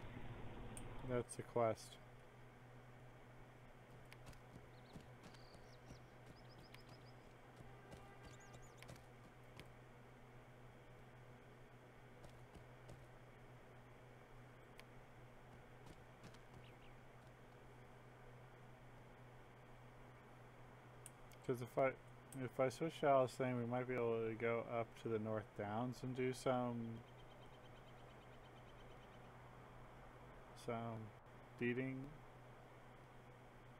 That's a quest. Because if I switch to Alice Thane, we might be able to go up to the North Downs and do some beating.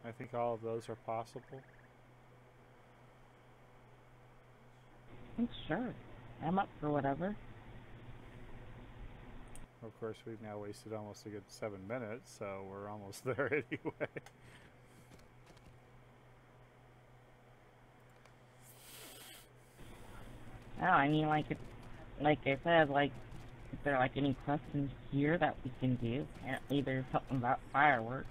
I think all of those are possible. Sure. I'm up for whatever. Of course, we've now wasted almost a good 7 minutes, so we're almost there anyway. No, I mean, like I said, like, if there are like any questions here that we can do. Apparently, there's something about fireworks.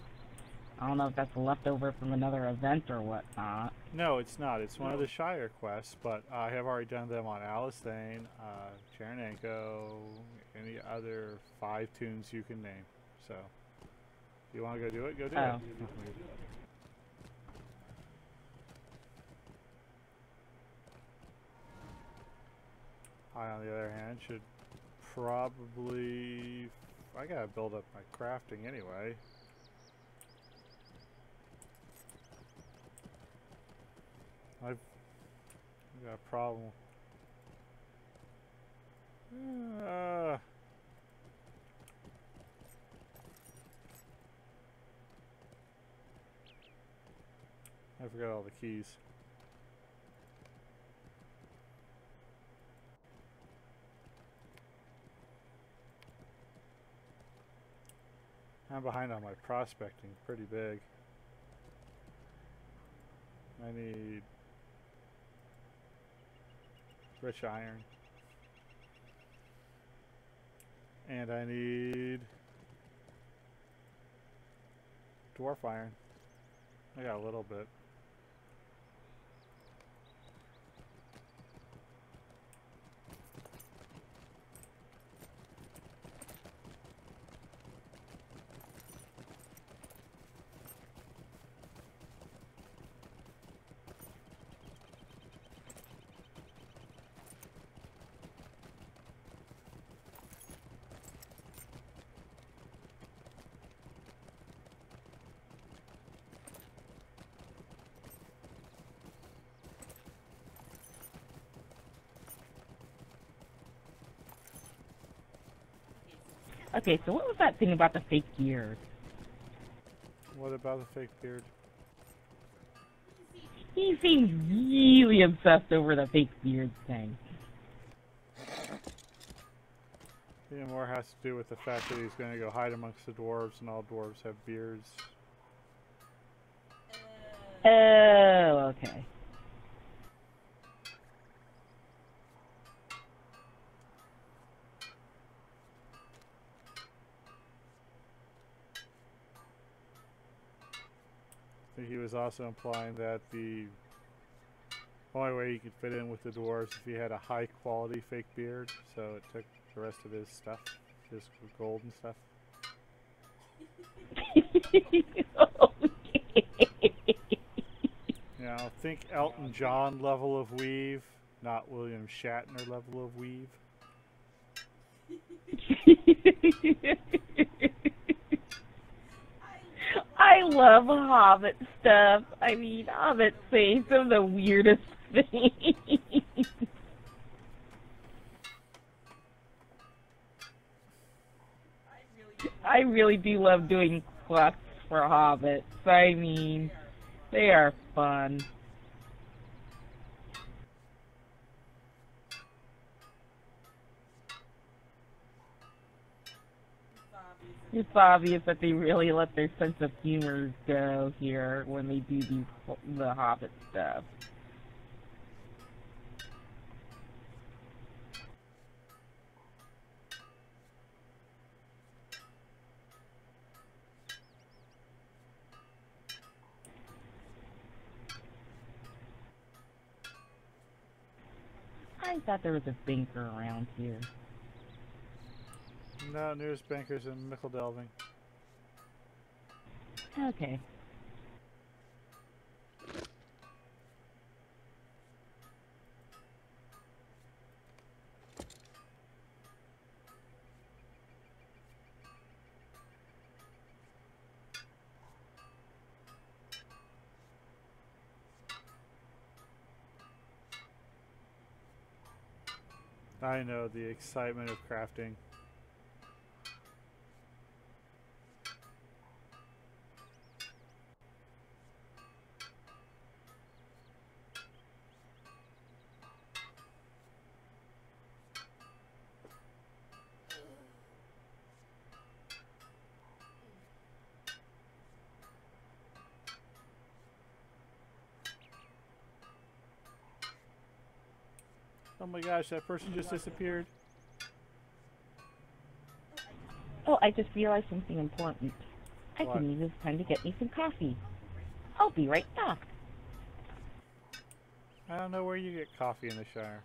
I don't know if that's a leftover from another event or whatnot. No, it's not. It's one of the Shire quests, but I have already done them on Alistair, Chernenko, any other 5 tunes you can name. So, if you want to go do it, go do it. I, on the other hand, should probably... I gotta build up my crafting anyway. I've got a problem. I forgot all the keys. I'm behind on my prospecting pretty big. I need rich iron. And I need dwarf iron. I got a little bit. Okay, so what was that thing about the fake beard? What about the fake beard? He seems really obsessed over the fake beard thing. It more has to do with the fact that he's going to go hide amongst the dwarves, and all dwarves have beards. Oh, okay. I think he was also implying that the only way he could fit in with the dwarves if he had a high quality fake beard, so it took the rest of his stuff, his gold and stuff. You know, think Elton John level of weave, not William Shatner level of weave. I love Hobbit stuff. I mean, Hobbit say some of the weirdest things. I really do love doing quests for Hobbits. I mean, they are fun. It's obvious that they really let their sense of humor go here when they do the Hobbit stuff. I thought there was a banker around here. No, nearest banker's in Micheldelving. Okay. I know the excitement of crafting. Oh my gosh, that person just disappeared. Oh, I just realized something important. I What? can use this time to get me some coffee. I'll be right back. I don't know where you get coffee in the Shire.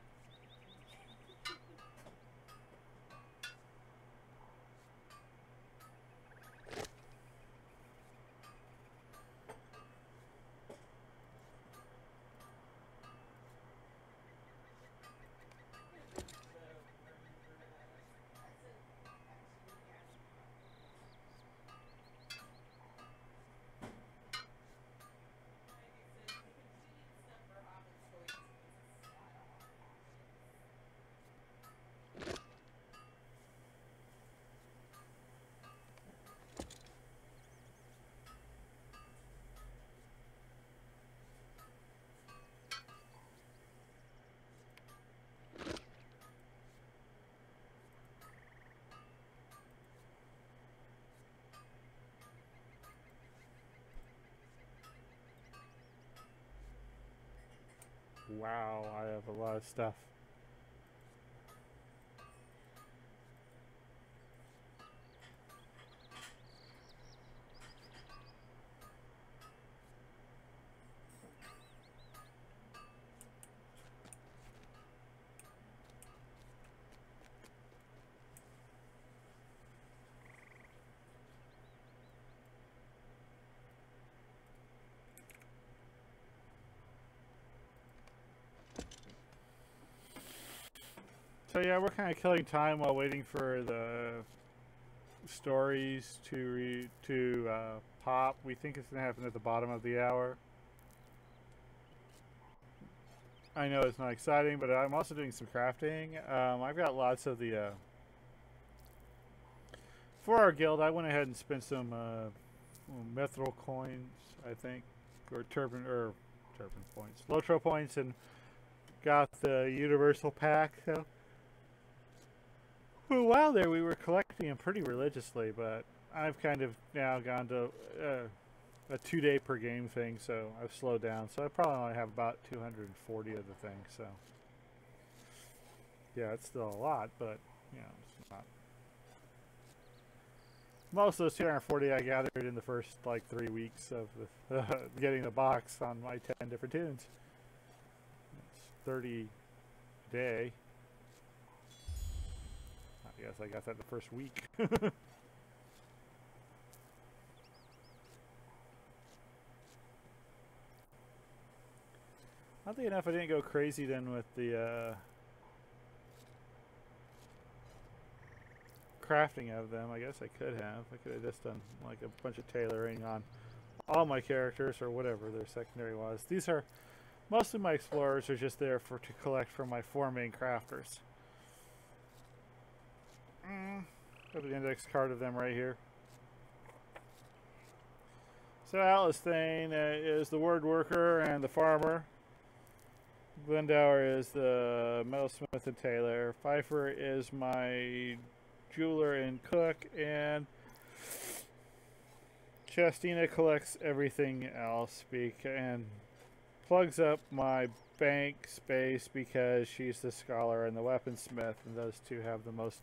Wow, I have a lot of stuff. So yeah, we're kind of killing time while waiting for the stories to pop. We think it's gonna happen at the bottom of the hour. I know it's not exciting, but I'm also doing some crafting. I've got lots of the for our guild. I went ahead and spent some mithril coins, I think, or turban points, lotro points, and got the universal pack. So for a while there, we were collecting them pretty religiously, but I've kind of now gone to a 2-day per game thing, so I've slowed down. So I probably only have about 240 of the things. So yeah, it's still a lot, but you know, it's not. Most of those 240 I gathered in the first like 3 weeks of the, getting the box on my 10 different tunes. It's 30 a day. I guess I got that the first week. Oddly enough, I didn't go crazy then with the crafting of them. I guess I could have. I could have just done like a bunch of tailoring on all my characters or whatever their secondary was. These are mostly my explorers are just there to collect from my 4 main crafters. Got an index card of them right here. So Alice Thane is the word worker and the farmer. Glendower is the metalsmith and tailor. Pfeiffer is my jeweler and cook, and Chastina collects everything else and plugs up my bank space because she's the scholar and the weaponsmith, and those two have the most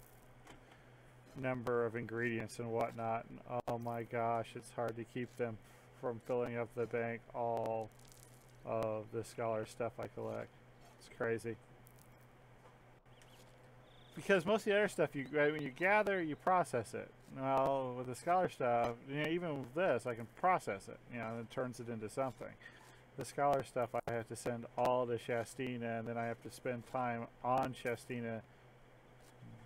number of ingredients and whatnot. And oh my gosh, it's hard to keep them from filling up the bank all of the scholar stuff I collect. It's crazy. Because most of the other stuff, when you gather, you process it. Well, with the scholar stuff, you know, even with this, I can process it. You know, and it turns it into something. The scholar stuff, I have to send all to Shastina, and then I have to spend time on Shastina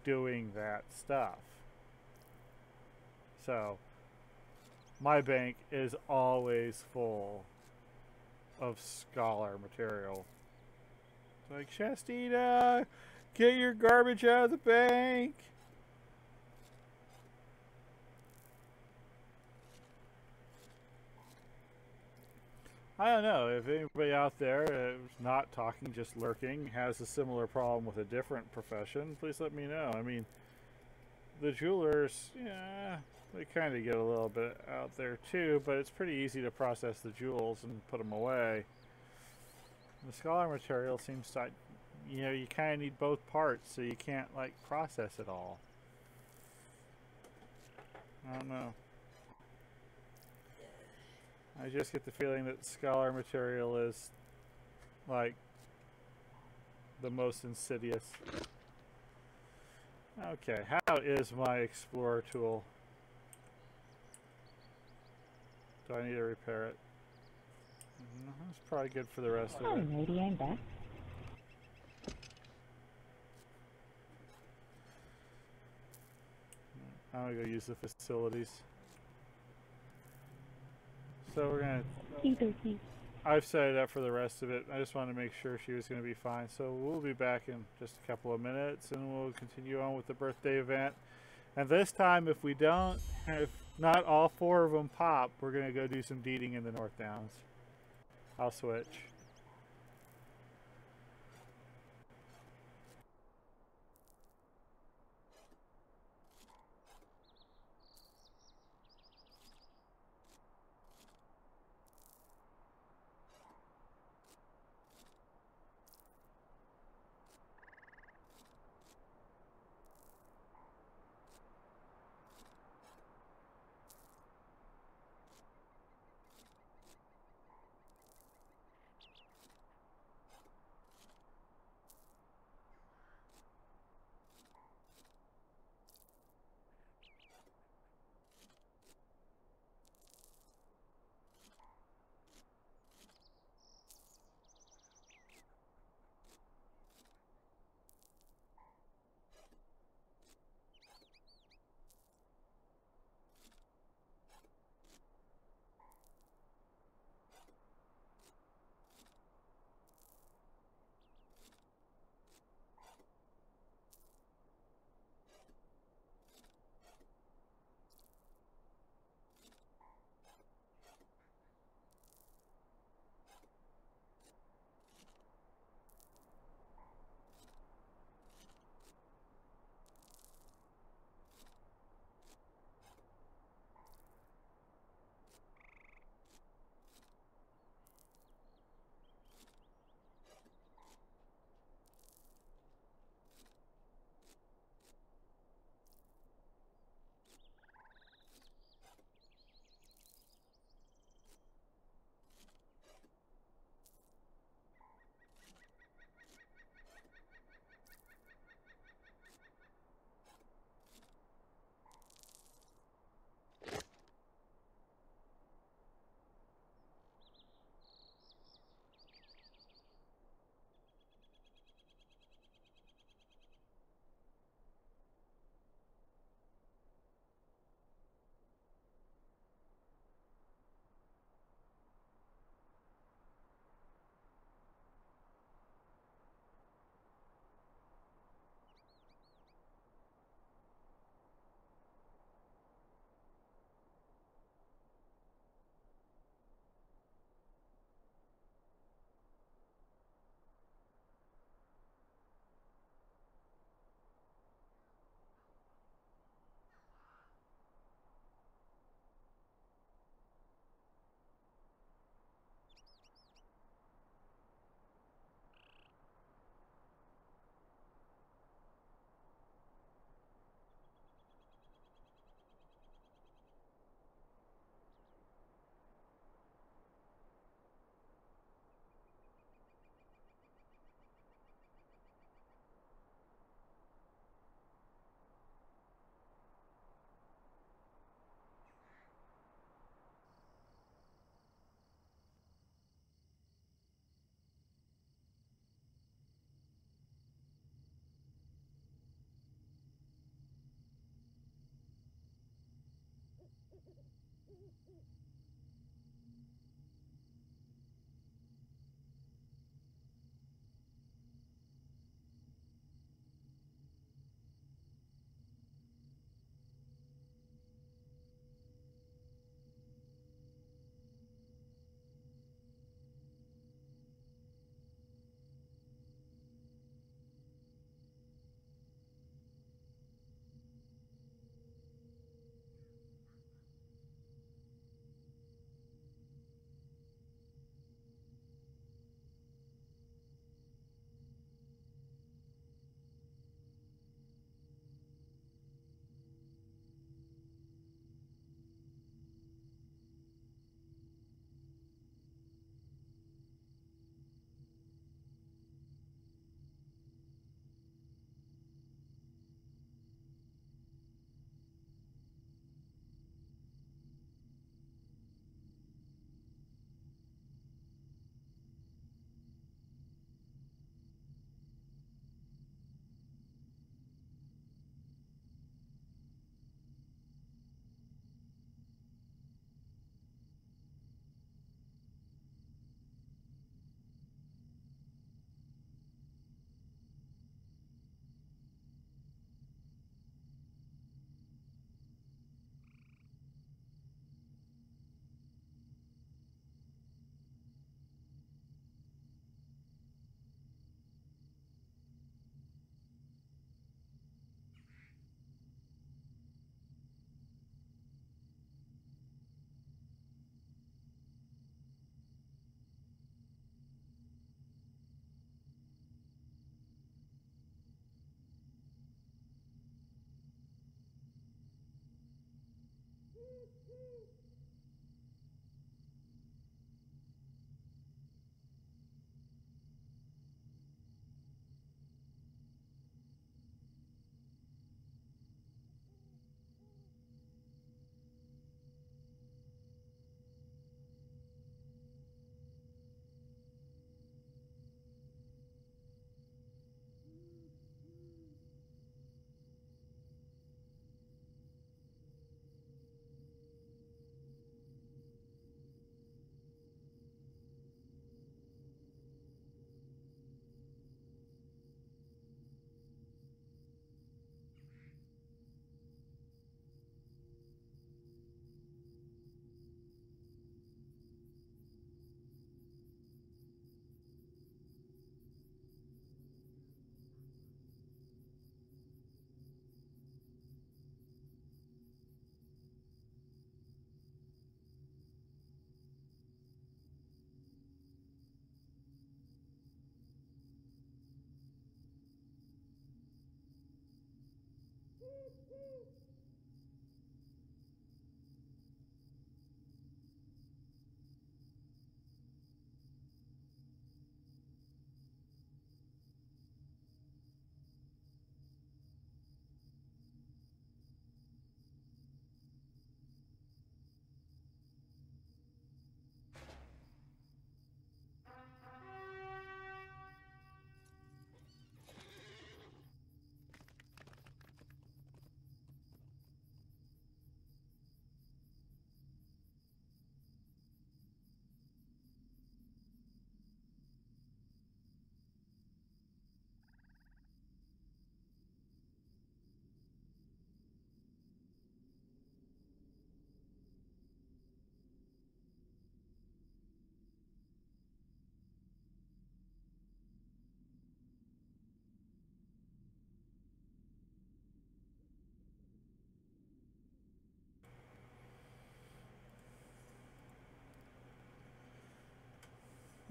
doing that stuff. So, my bank is always full of scholar material. It's like, Shastina, get your garbage out of the bank. I don't know if anybody out there who's not talking, just lurking, has a similar problem with a different profession. Please let me know. I mean, the jewelers, yeah, they kind of get a little bit out there too, but it's pretty easy to process the jewels and put them away. The scholar material seems to, you know, you kind of need both parts, so you can't like process it all. I don't know. I just get the feeling that scholar material is like the most insidious. Okay, how is my explorer tool? Do I need to repair it? It's probably good for the rest of it. Alrighty, I'm back. I'm gonna go use the facilities. So we're gonna. I've set it up for the rest of it. I just wanted to make sure she was going to be fine. So we'll be back in just a couple of minutes, and we'll continue on with the birthday event. And this time, if not all 4 of them pop, we're going to go do some deeding in the North Downs. I'll switch.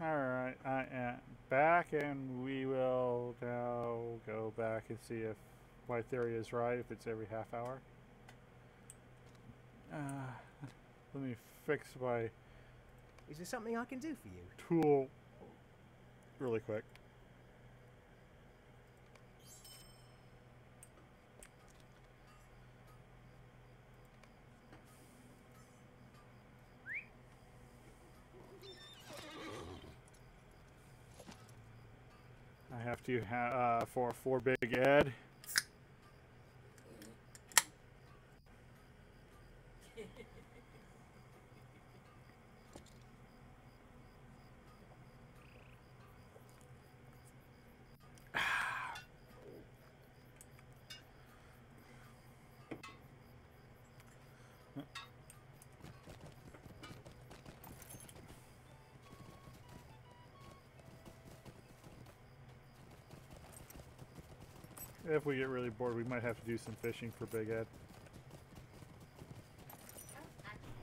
Alright, I am back, and we will now go back and see if my theory is right, if it's every half hour. Let me fix my Is there something I can do for you? tool really quick. I have to for Big Ed. If we get really bored, we might have to do some fishing for Big Ed.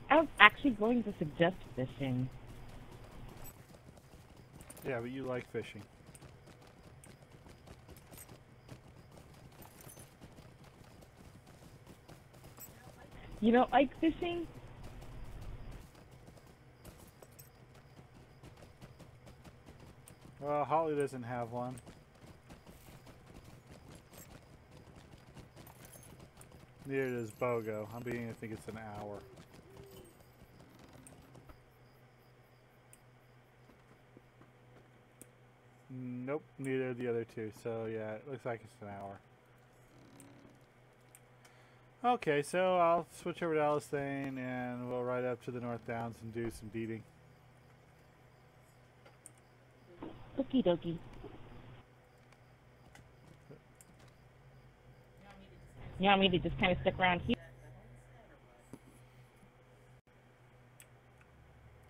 I was actually going to suggest fishing. Yeah, but you like fishing. You don't like fishing? Well, Holly doesn't have one. Neither does Bogo. I'm beginning to think it's an hour. Nope, neither of the other two. So yeah, it looks like it's an hour. Okay, so I'll switch over to Alistaine and we'll ride up to the North Downs and do some deeding. Okie dokie. You want me to just kind of stick around here?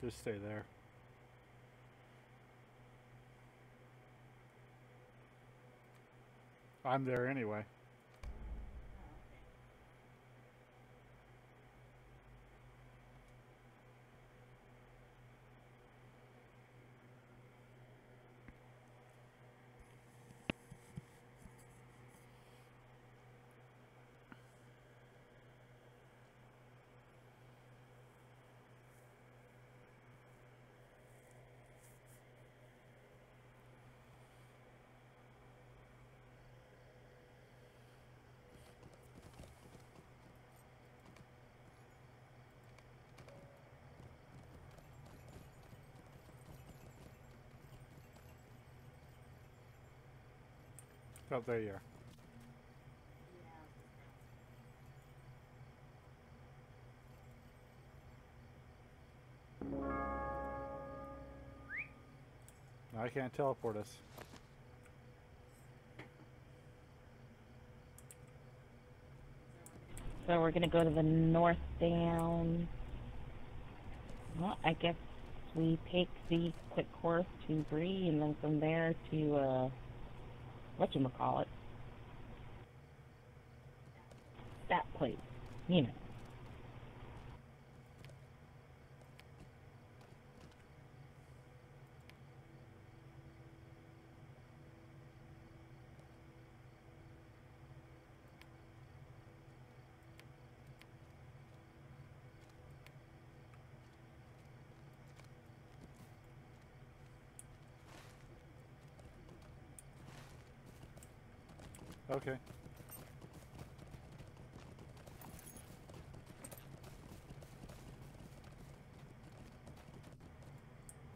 Just stay there. I'm there anyway. Oh, there you are. I can't teleport us. So we're gonna go to the North Down. Well, I guess we take the quick course to Bree, and then from there to whatchamacallit? That place, you know. Okay.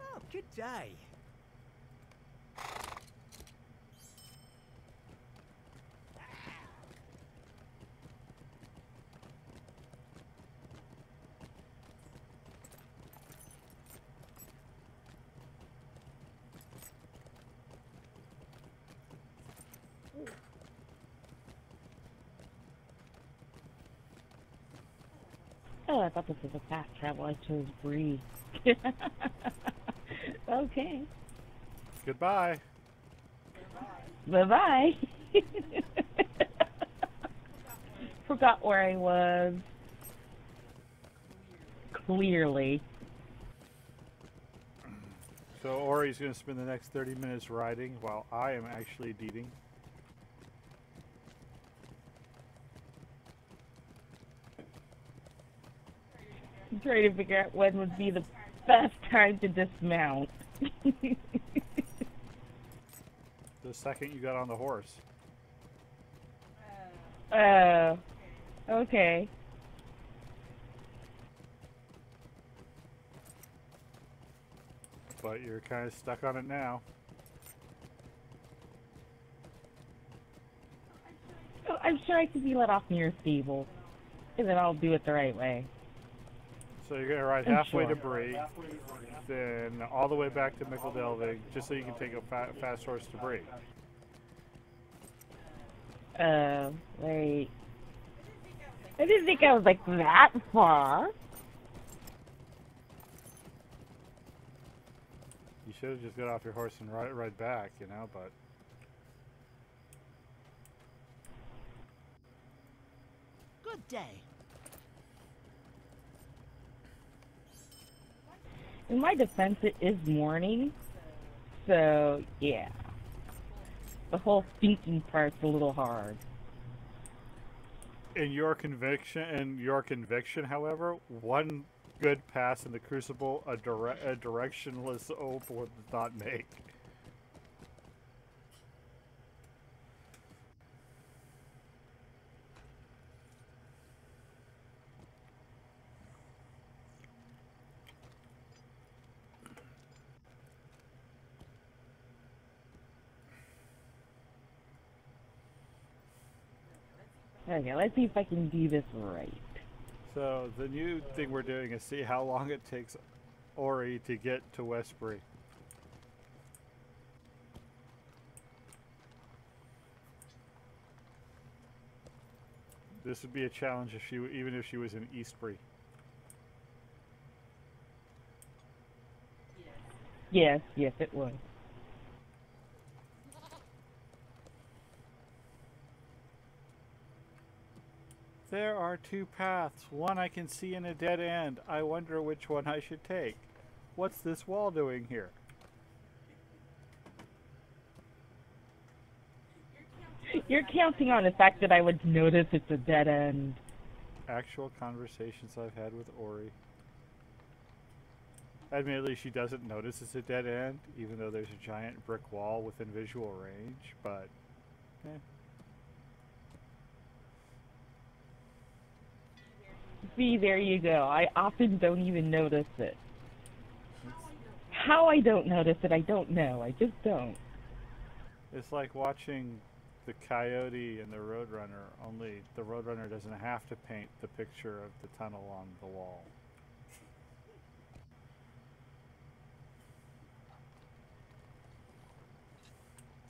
Oh, good day. Oh, I thought this was a fast travel. I chose Bree. Okay. Goodbye. Bye-bye. Forgot where I was. Clearly. So Ori's going to spend the next 30 minutes riding while I am actually deeding. I'm trying to figure out when would be the best time to dismount. The second you got on the horse. Okay. But you're kind of stuck on it now. Oh, I'm sure I could be let off near a stable, and then I'll do it the right way. So you're going to ride I'm halfway to sure. Bree, then all the way back to Mickeldelvig, just so you can take a fast horse to Bree. Wait. I didn't think I was like that far. You should have just got off your horse and ride back, you know, but... Good day. In my defense, it is morning, so yeah. The whole thinking part's a little hard. In your conviction, however, one good pass in the Crucible, a directionless oath would not make. Okay, let's see if I can do this right. So the new thing we're doing is see how long it takes Ori to get to Westbury. This would be a challenge if even if she was in Eastbury. Yes, it would. There are two paths. One I can see in a dead end. I wonder which one I should take. What's this wall doing here? You're counting on the fact that I would notice it's a dead end. Actual conversations I've had with Ori. Admittedly, she doesn't notice it's a dead end, even though there's a giant brick wall within visual range, but... eh. See, there you go. I often don't even notice it. How I don't notice it, I don't know. I just don't. It's like watching the Coyote and the Roadrunner, only the Roadrunner doesn't have to paint the picture of the tunnel on the wall.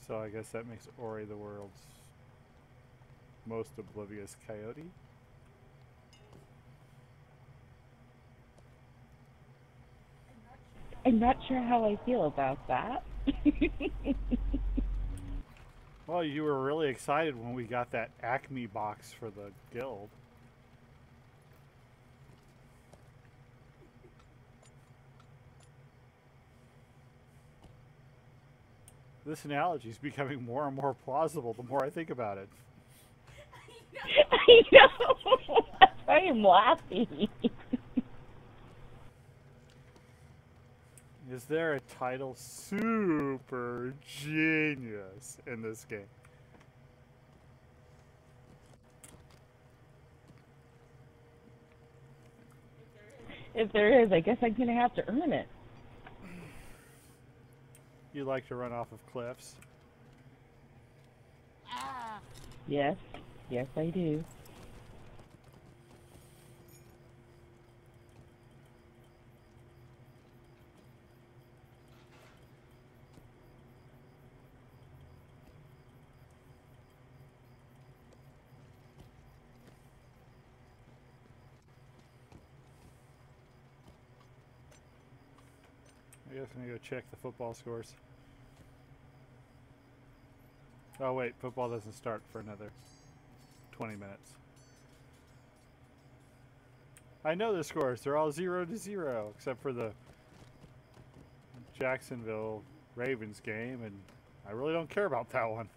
So I guess that makes Ori the world's most oblivious coyote. I'm not sure how I feel about that. Well, you were really excited when we got that Acme box for the guild. This analogy is becoming more and more plausible the more I think about it. I know. I am laughing. Is there a title super genius in this game? If there is, I guess I'm gonna have to earn it. You like to run off of cliffs? Yes, I do. I guess I'm gonna go check the football scores. Oh wait, football doesn't start for another 20 minutes. I know the scores, they're all 0-0, except for the Jacksonville Ravens game, and I really don't care about that one.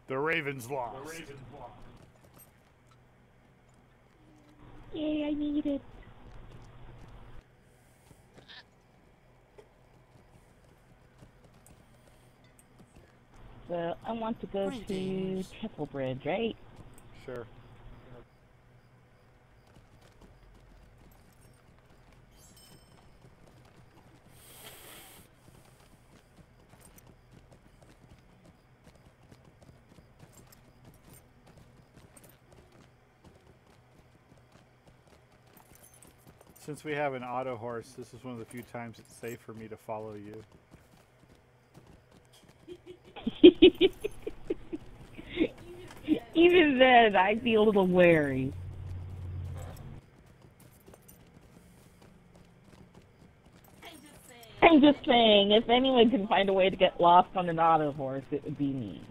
The Ravens lost. Yay, I need it. So I want to go to Greetings. Triple Bridge, right? Sure. Since we have an auto horse, this is one of the few times it's safe for me to follow you. Even then, I'd be a little wary. I'm just saying, if anyone can find a way to get lost on an auto horse, it would be me.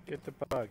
Get the bug.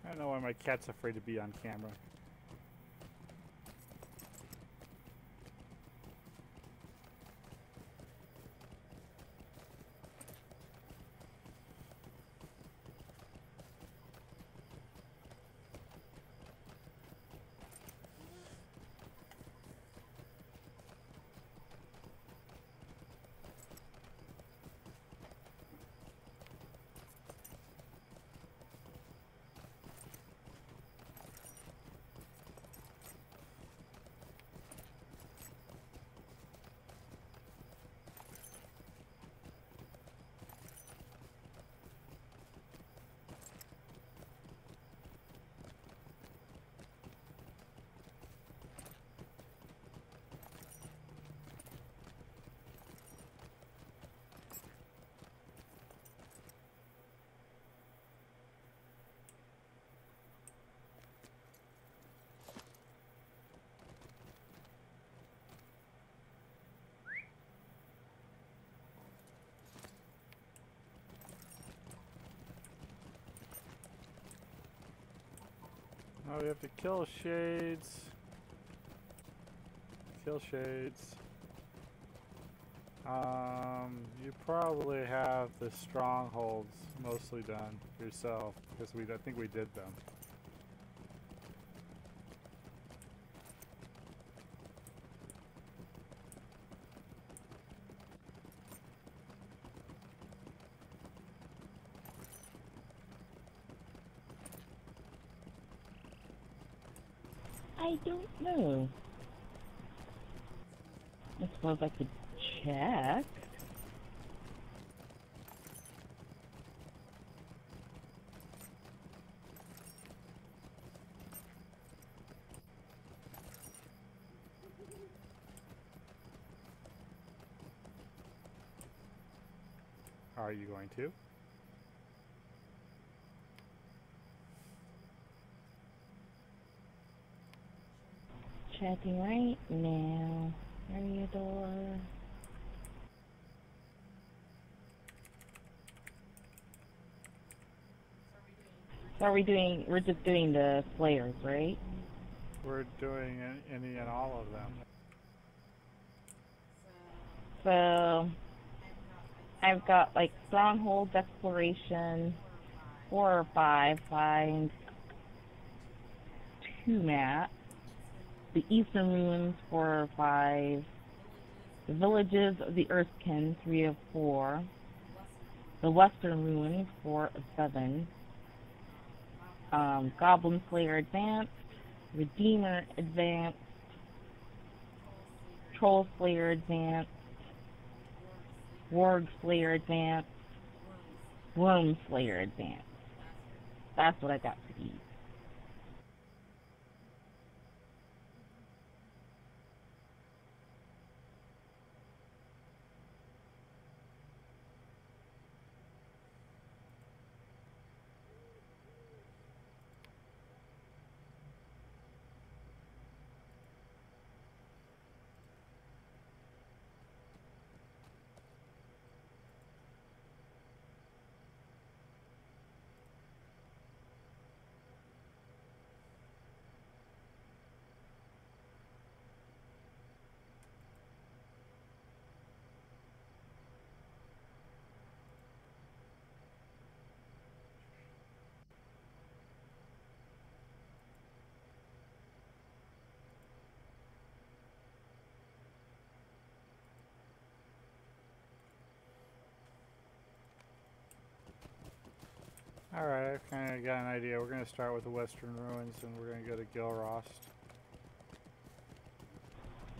I don't know why my cat's afraid to be on camera. Oh, we have to kill shades. Kill shades. You probably have the strongholds mostly done yourself because I think we did them. I don't know. I suppose I could check. Are you going to? Checking right now. Area door. So we're just doing the Slayers, right? We're doing any and all of them. So I've got like Strongholds Exploration 4 or 5, find 2 maps. The Eastern Ruins 4 or 5. The Villages of the Earthkin 3 of 4. The Western Ruins 4 of 7. Goblin Slayer Advanced, Redeemer Advanced, Troll Slayer Advanced, Warg Slayer Advanced, Worm Slayer Advanced. That's what I got for these. Alright, I've kind of got an idea. We're going to start with the Western Ruins and we're going to go to Gilrost.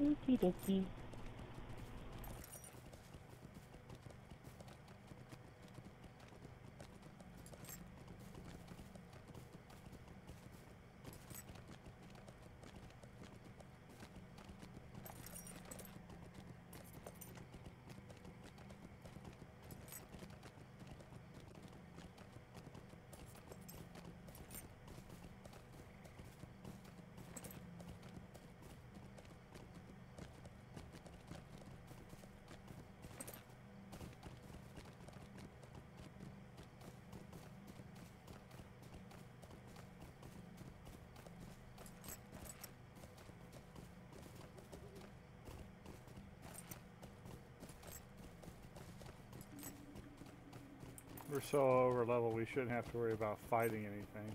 Okie dokie. We're so over level we shouldn't have to worry about fighting anything.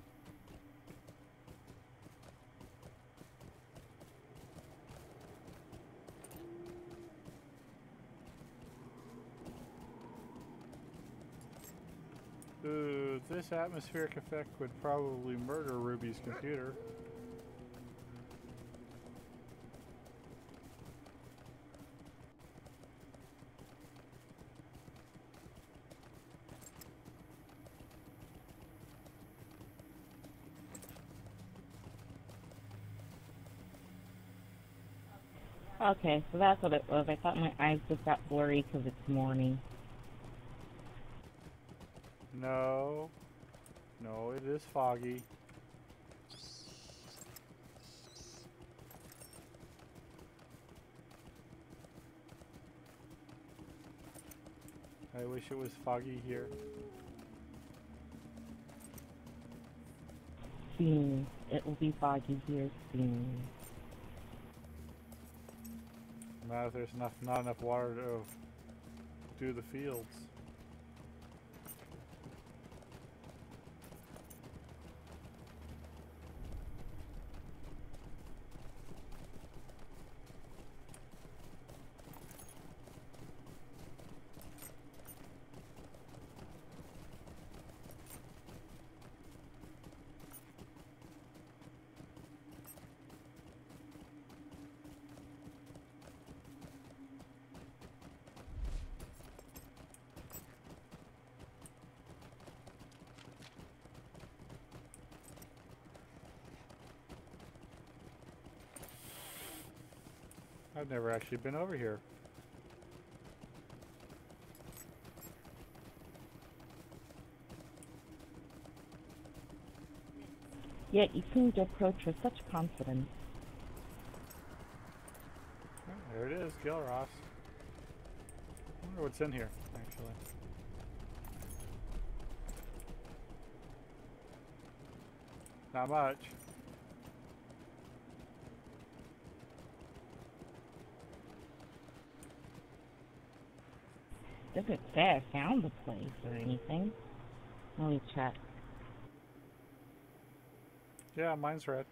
Ooh, this atmospheric effect would probably murder Ruby's computer. Okay, so that's what it was. I thought my eyes just got blurry because it's morning. No. No, it is foggy. I wish it was foggy here. Seeing It will be foggy here soon. Not if there's not enough water to do the fields. I've never actually been over here. Yet you seem to approach with such confidence. Oh, there it is, Gilross. I wonder what's in here, actually. Not much. Doesn't say I found the place or anything. Let me check. Yeah, mine's red.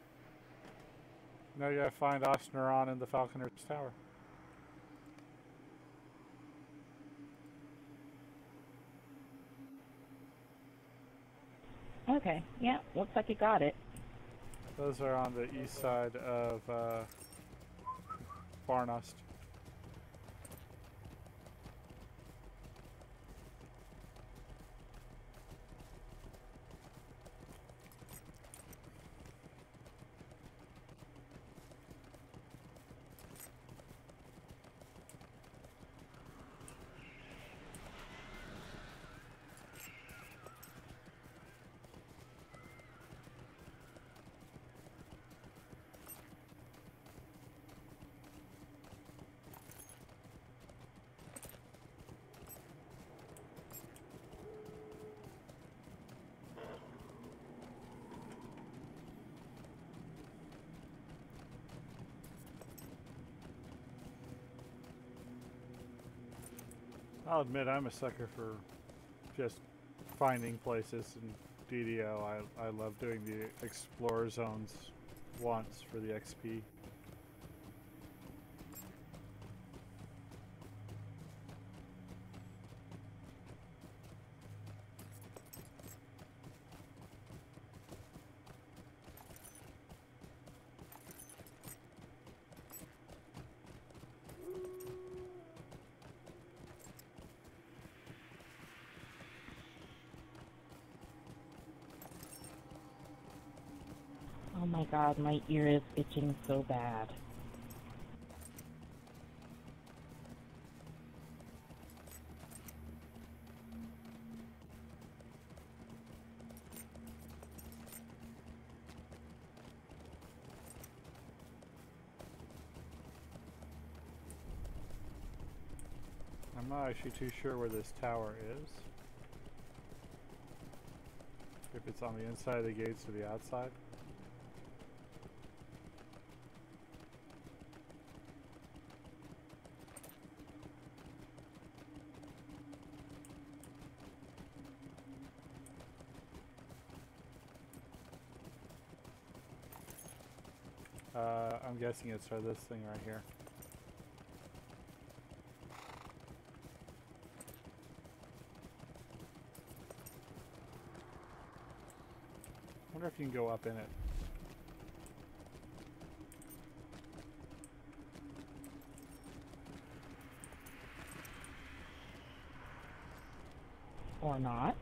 Now you gotta find Osneron in the Falconer's Tower. Okay, yeah, looks like you got it. Those are on the east side of Barnost. I'll admit I'm a sucker for just finding places in DDO. I love doing the Explorer Zones once for the XP. Oh my god, my ear is itching so bad. I'm not actually too sure where this tower is. If it's on the inside of the gates or the outside. I'm guessing it's this thing right here. I wonder if you can go up in it. Or not.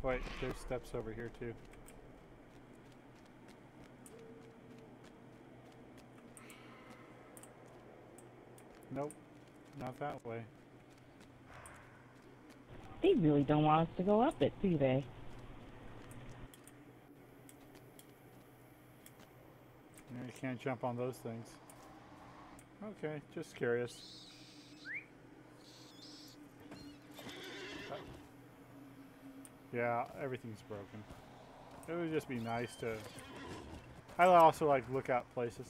Wait, there's steps over here too. Nope, not that way. They really don't want us to go up it, do they? You can't jump on those things. Okay, just curious. Yeah, everything's broken. It would just be nice to... I also like lookout places.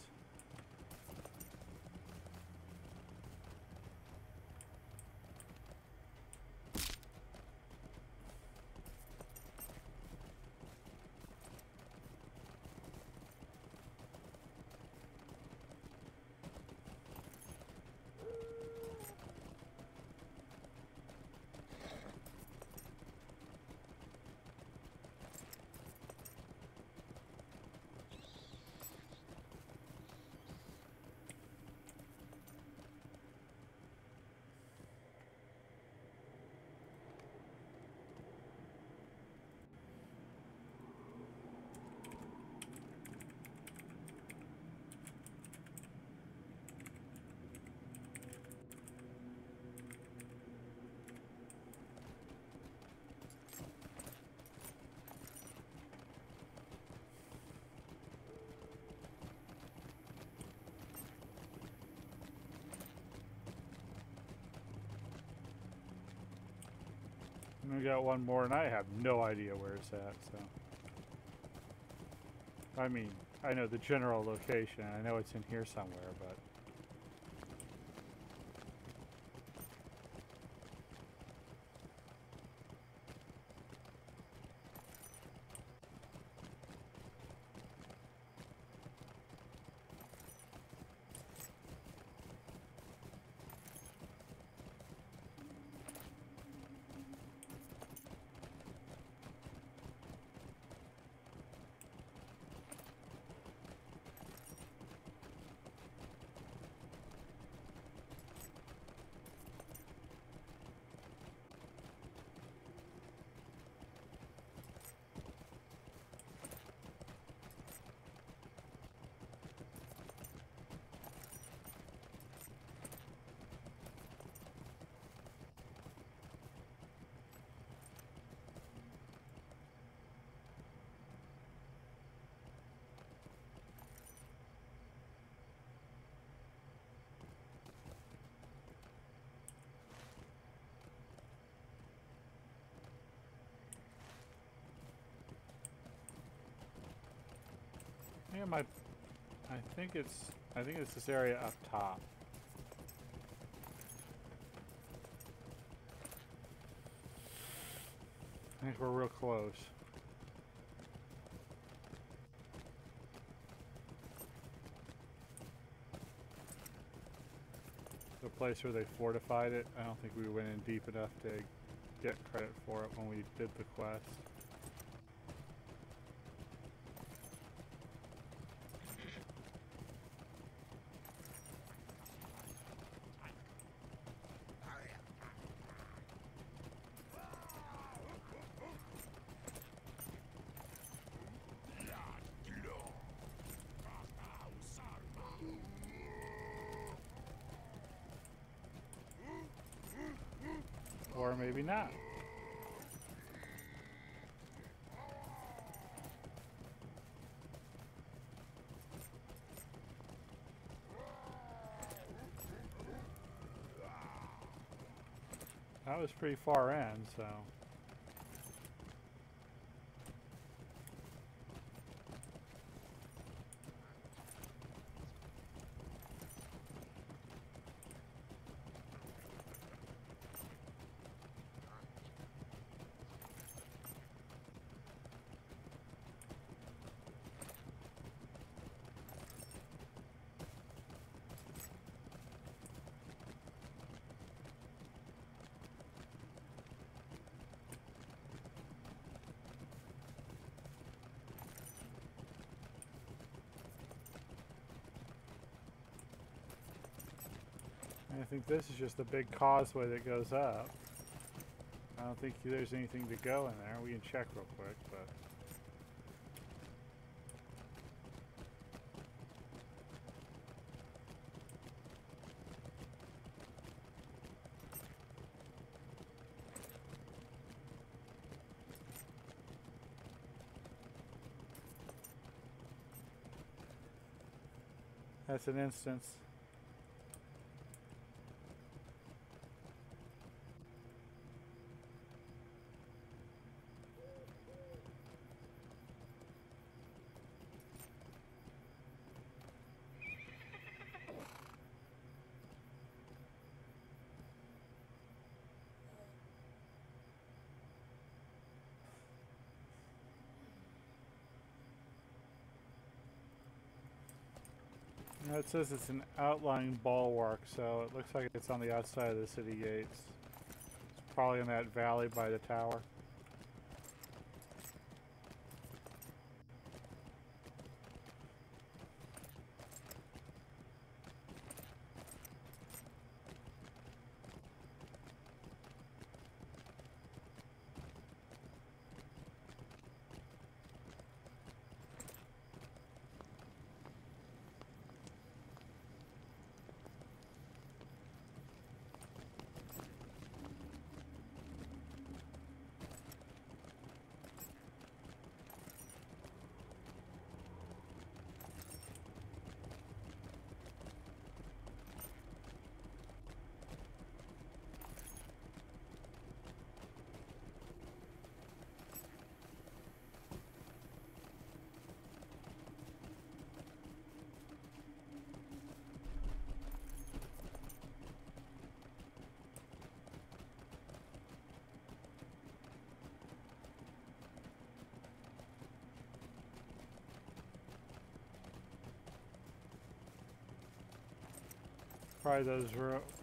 And we got one more, and I have no idea where it's at, so... I mean, I know the general location. I know it's in here somewhere, but... Yeah, I think it's this area up top. I think we're real close. The place where they fortified it, I don't think we went in deep enough to get credit for it when we did the quest. Or maybe not. That was pretty far in, so... I think this is just a big causeway that goes up. I don't think there's anything to go in there. We can check real quick, but... That's an instance. Now it says it's an outlying bulwark, so it looks like it's on the outside of the city gates. It's probably in that valley by the tower.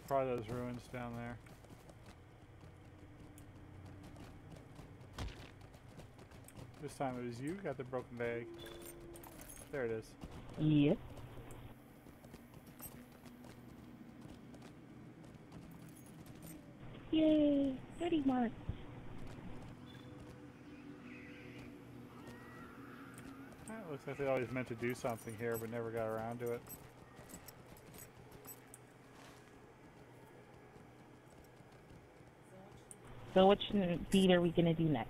Probably those ruins down there. This time it was you got the broken bag. There it is. Yep. Yay! 30 marks. It looks like they always meant to do something here, but never got around to it. So which beat are we gonna do next?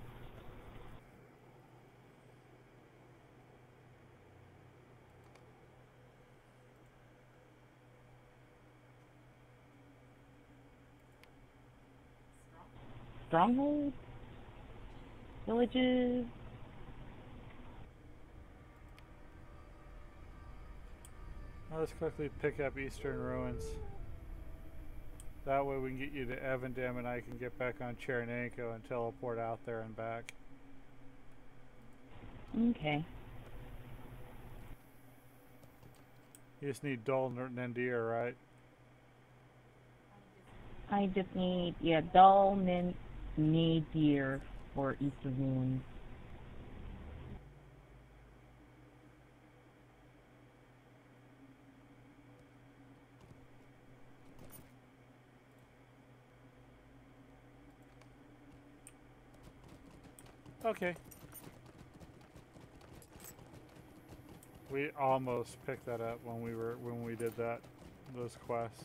Stronghold? Villages? Now let's quickly pick up Eastern Ruins. That way we can get you to Evandem and I can get back on Chernenko and teleport out there and back. Okay. You just need Dol Nendir, right? I just need, yeah, Dull Nadir for Eastern Ruins. Okay. We almost picked that up when we did those quests.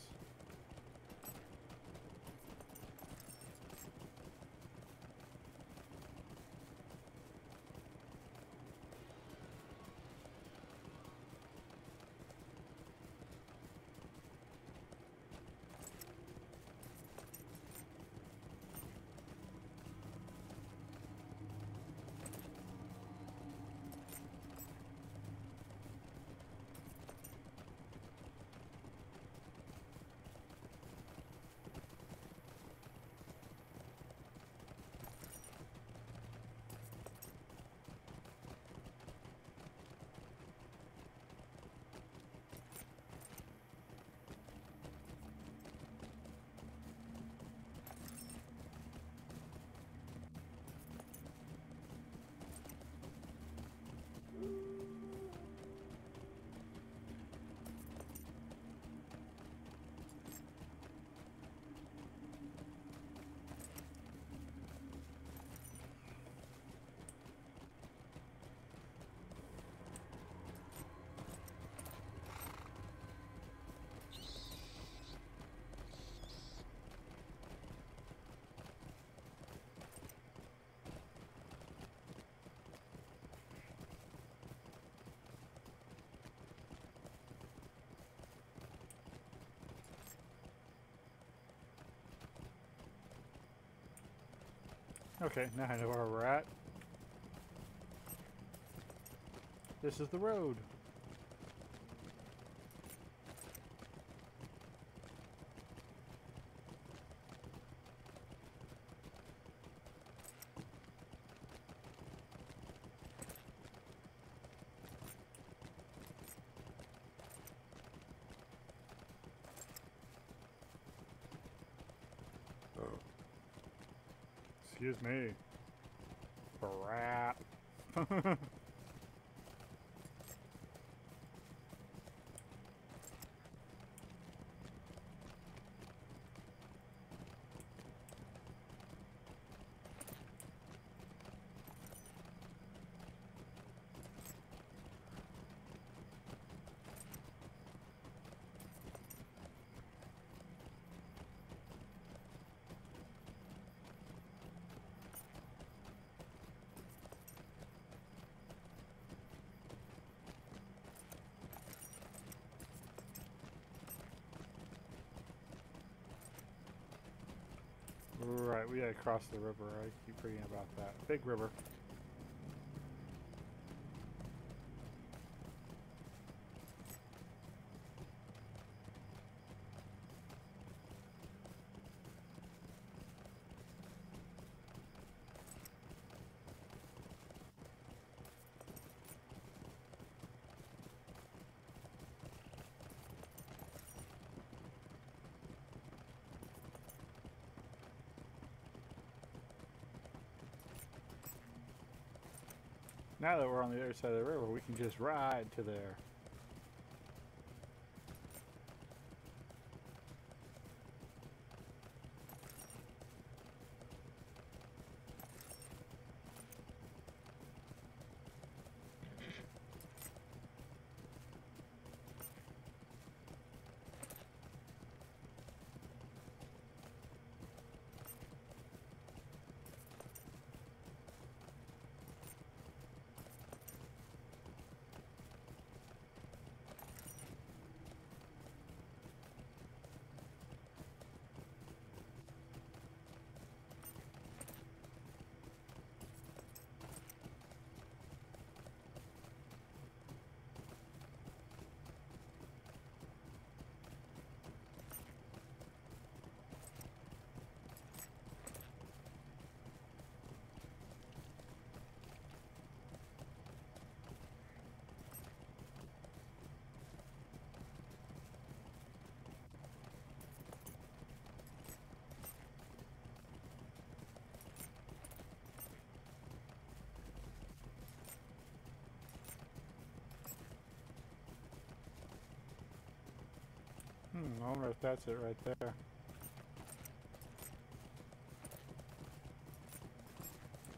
Okay, now I know where we're at. This is the road. Excuse me. Crap. Right, we gotta cross the river. I keep forgetting about that. Big river. Now that we're on the other side of the river, we can just ride to there. I wonder if that's it right there.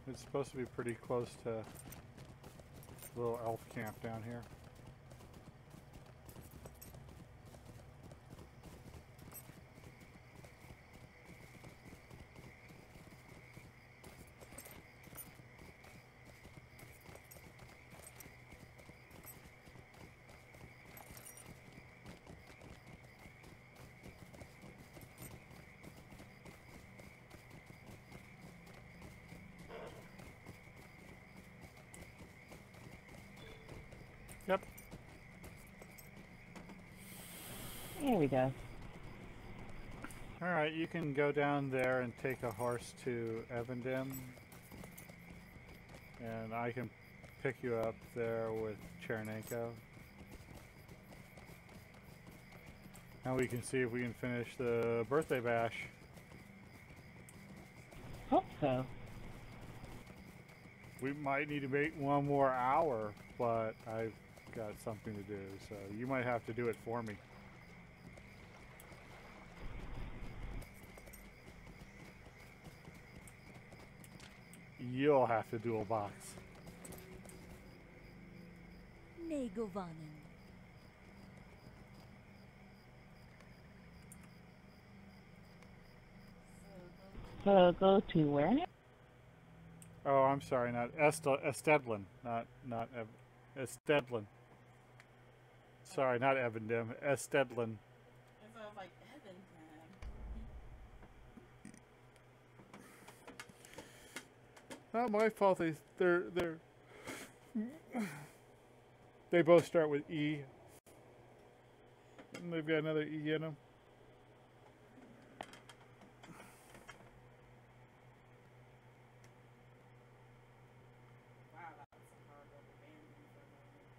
It's supposed to be pretty close to the little elf camp down here. Yep. There we go. Alright, you can go down there and take a horse to Evendim. And I can pick you up there with Chernenko. And we can see if we can finish the birthday bash. Hope so. We might need to wait one more hour, but I've got something to do, so you might have to do it for me. You'll have to dual box. Negovanen. So go to where now? Oh, I'm sorry, not Estedlin, not Estedlin. Sorry, not Evendim, Estedlin. It sounds like Evan time. Not my fault. They both start with E. And they've got another E in them. Wow, that's some hard rubber banding for a moment.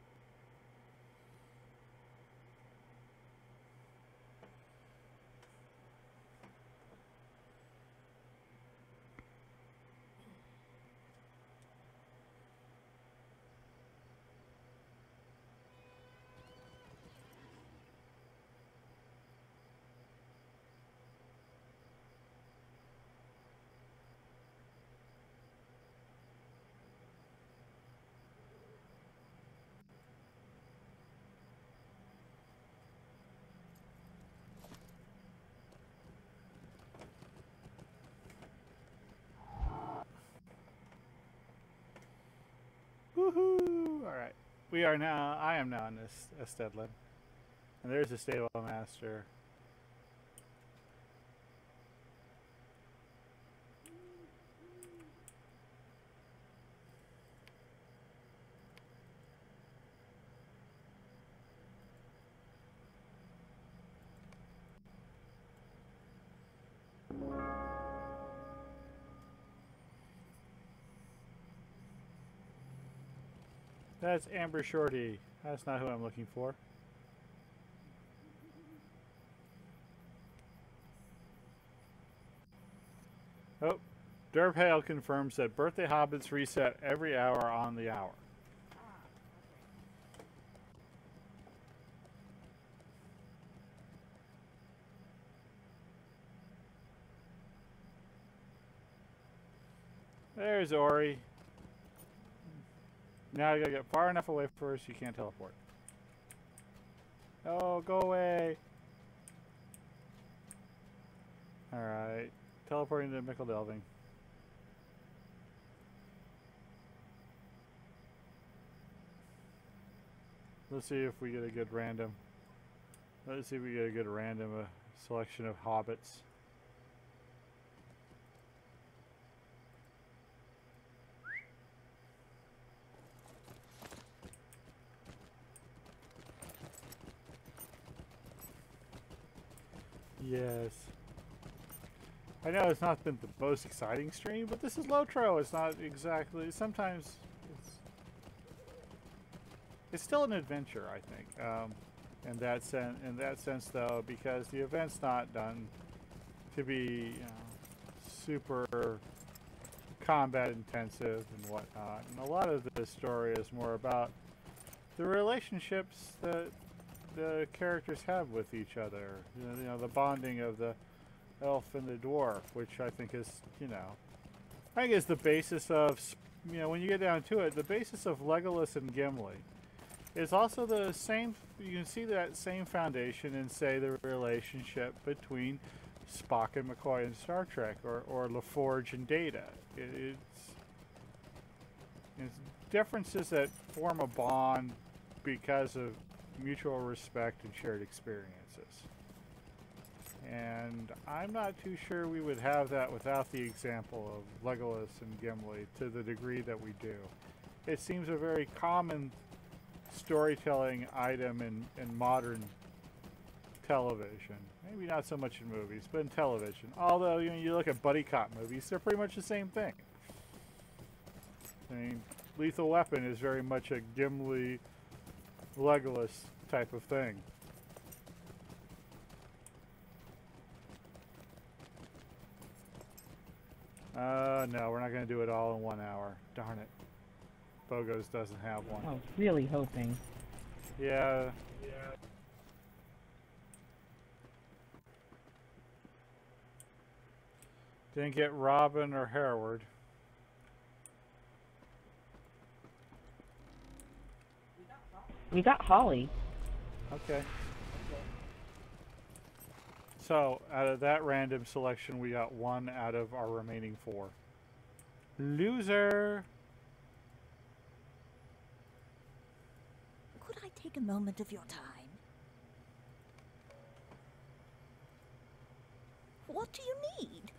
Woohoo! Alright. I am now in this Estedlin. And there's the stable master. That's Amber Shorty. That's not who I'm looking for. Oh, Durphale confirms that birthday hobbits reset every hour on the hour. There's Ori. Now you gotta get far enough away first you can't teleport. Oh, go away. Alright. Teleporting to Mickle Delving. Let's see if we get a good random. Let's see if we get a good random selection of hobbits. Yes. I know it's not been the most exciting stream, but this is Lotro. It's not exactly. Sometimes it's still an adventure, I think. In that sense, though, because the event's not done to be super combat intensive and whatnot. And a lot of the story is more about the relationships that the characters have with each other. You know, the bonding of the elf and the dwarf, which I think is, I think is the basis of, when you get down to it, the basis of Legolas and Gimli is also the same. You can see that same foundation in, say, the relationship between Spock and McCoy in Star Trek, or LaForge and Data. It's differences that form a bond because of mutual respect and shared experiences. And I'm not too sure we would have that without the example of Legolas and Gimli to the degree that we do. It seems a very common storytelling item in modern television. Maybe not so much in movies, but in television. Although, you look at buddy cop movies, they're pretty much the same thing. I mean, Lethal Weapon is very much a Gimli Legolas type of thing. No, we're not going to do it all in 1 hour. Darn it. Bogos doesn't have one. I was really hoping. Yeah. Didn't get Robin or Hereward. We got Holly. Okay. So, out of that random selection, we got 1 out of our remaining 4. Loser! Could I take a moment of your time? What do you need?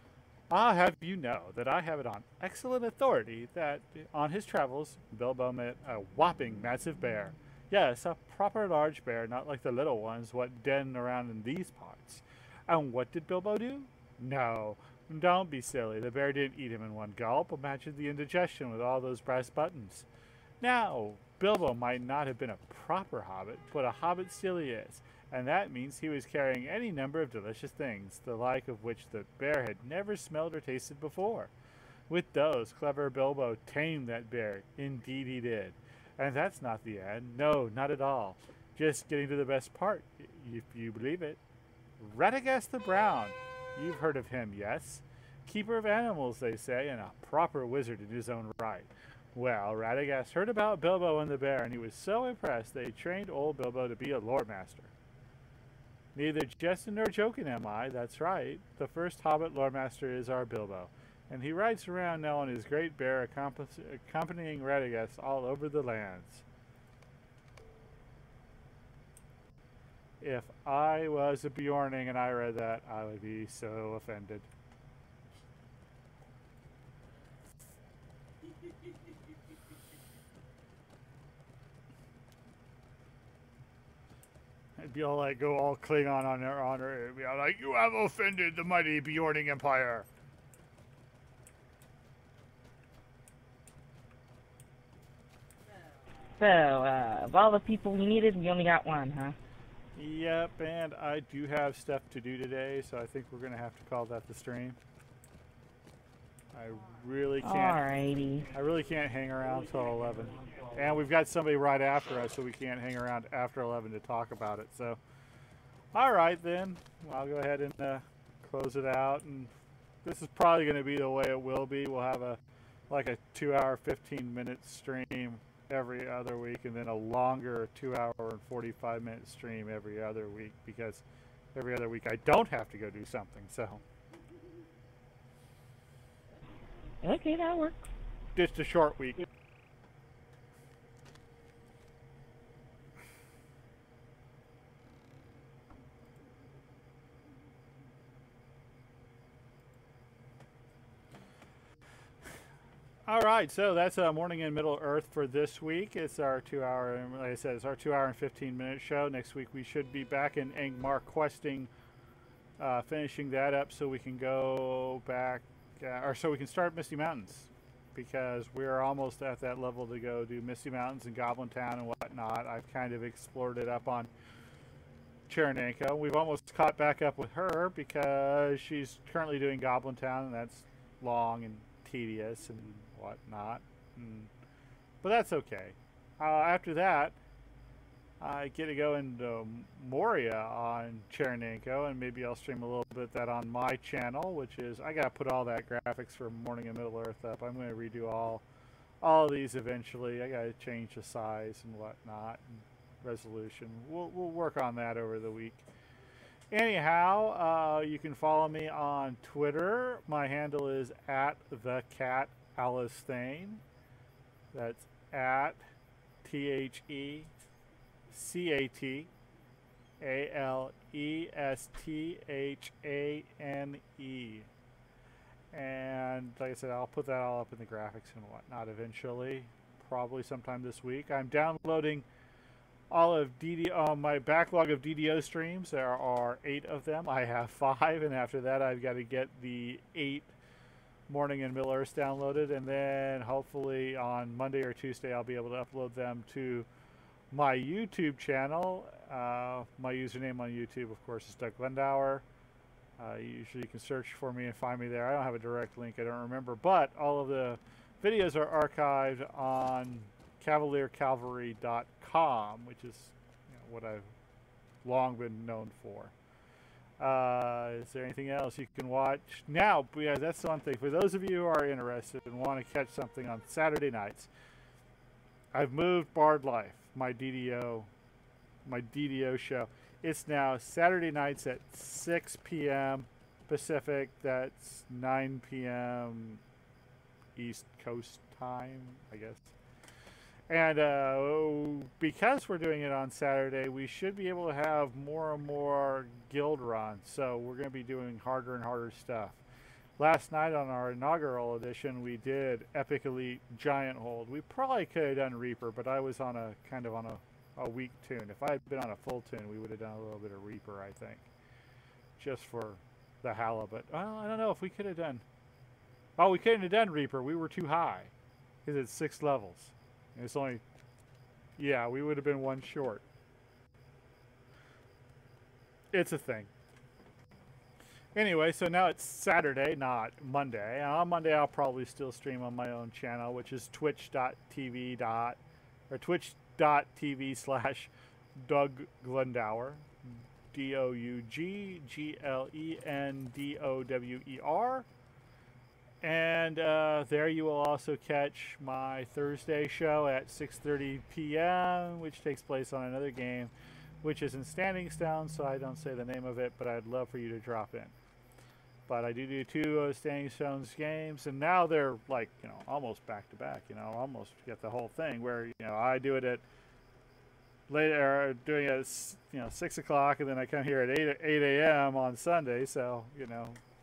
I'll have you know that I have it on excellent authority that on his travels, Bilbo met a whopping massive bear. Yes, a proper large bear, not like the little ones what den around in these parts. And what did Bilbo do? No, don't be silly. The bear didn't eat him in one gulp. Imagine the indigestion with all those brass buttons. Now, Bilbo might not have been a proper hobbit, but a hobbit still he is. And that means he was carrying any number of delicious things, the like of which the bear had never smelled or tasted before. With those, clever Bilbo tamed that bear. Indeed he did. And that's not the end. No, not at all. Just getting to the best part, if you believe it. Radagast the Brown. You've heard of him, yes? Keeper of animals, they say, and a proper wizard in his own right. Well, Radagast heard about Bilbo and the bear, and he was so impressed that he trained old Bilbo to be a lore master. Neither jesting nor joking am I, that's right. The first hobbit lore master is our Bilbo. And he rides around now on his great bear, accompanying Radagast all over the lands. If I was a Bjorning and I read that, I would be so offended. I'd be all like, go all Klingon on their honor. It'd be all like, you have offended the mighty Bjorning Empire. So, of all the people we needed, we only got one, huh? Yep, and I do have stuff to do today, so I think we're going to have to call that the stream. I really can't. Alrighty. I really can't hang around till 11. And we've got somebody right after us, so we can't hang around after 11 to talk about it. So, all right then. I'll go ahead and close it out. And this is probably going to be the way it will be. We'll have a 2-hour, 15-minute stream every other week, and then a longer 2-hour and 45-minute stream every other week, because every other week I don't have to go do something. So, Okay, that works. just a short week. All right, so that's Morning in Middle Earth for this week. It's our 2-hour, and like I said, it's our 2-hour and 15-minute show. Next week we should be back in Angmar questing, finishing that up, so we can go back, or so we can start Misty Mountains, because we're almost at that level to go do Misty Mountains and Goblin Town and whatnot. I've kind of explored it up on Chernenko. We've almost caught back up with her because she's currently doing Goblin Town, and that's long and tedious and whatnot, but that's okay. After that, I get to go into Moria on Chernenko, and maybe I'll stream a little bit of that on my channel, which is, I gotta put all that graphics for Morning in Middle Earth up. I'm going to redo all of these eventually. I gotta change the size and whatnot, and resolution. We'll work on that over the week. Anyhow, you can follow me on Twitter. My handle is @thecatalesthane. That's @TheCatalesthane. And like I said, I'll put that all up in the graphics and whatnot eventually, probably sometime this week. I'm downloading all of my backlog of DDO streams. There are 8 of them. I have 5, and after that I've got to get the 8 Morning in Middle Earth downloaded, and then hopefully on Monday or Tuesday I'll be able to upload them to my YouTube channel. My username on YouTube, of course, is Doug Glendower. Usually you can search for me and find me there. I don't have a direct link, I don't remember, but all of the videos are archived on cavaliercavalry.com, which is what I've long been known for. Is there anything else you can watch now? Yeah, that's one thing. For those of you who are interested and want to catch something on Saturday nights, I've moved Bard Life, my DDO show. It's now Saturday nights at 6 p.m. Pacific. That's 9 p.m. East Coast time, I guess. And because we're doing it on Saturday, we should be able to have more and more guild runs. So we're going to be doing harder and harder stuff. Last night on our inaugural edition, we did Epic Elite Giant Hold. We probably could have done Reaper, but I was on a weak tune. If I had been on a full tune, we would have done a little bit of Reaper, I think, just for the halibut. Well, I don't know if we could have done. Oh, we couldn't have done Reaper. We were too high because it's 6 levels. It's only, yeah, we would have been 1 short. It's a thing. Anyway, so now it's Saturday, not Monday. And on Monday, I'll probably still stream on my own channel, which is twitch.tv/Doug Glendower, DougGlendower. And there you will also catch my Thursday show at 6:30 p.m., which takes place on another game, which is in Standing Stone, so I don't say the name of it, but I'd love for you to drop in. but I do 2 Standing Stones games, and now they're like, almost back to back. Almost get the whole thing where I do it at later, doing it at 6 o'clock, and then I come here at 8 a.m. on Sunday. So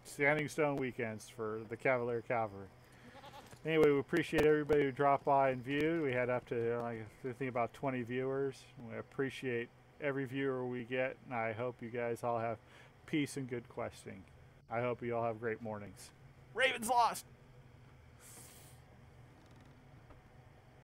Standing Stone weekends for the Cavalier Cavalry. Anyway, we appreciate everybody who dropped by and viewed. We had up to I think about 20 viewers. We appreciate every viewer we get, and I hope you guys all have peace and good questing. I hope you all have great mornings. Ravens lost!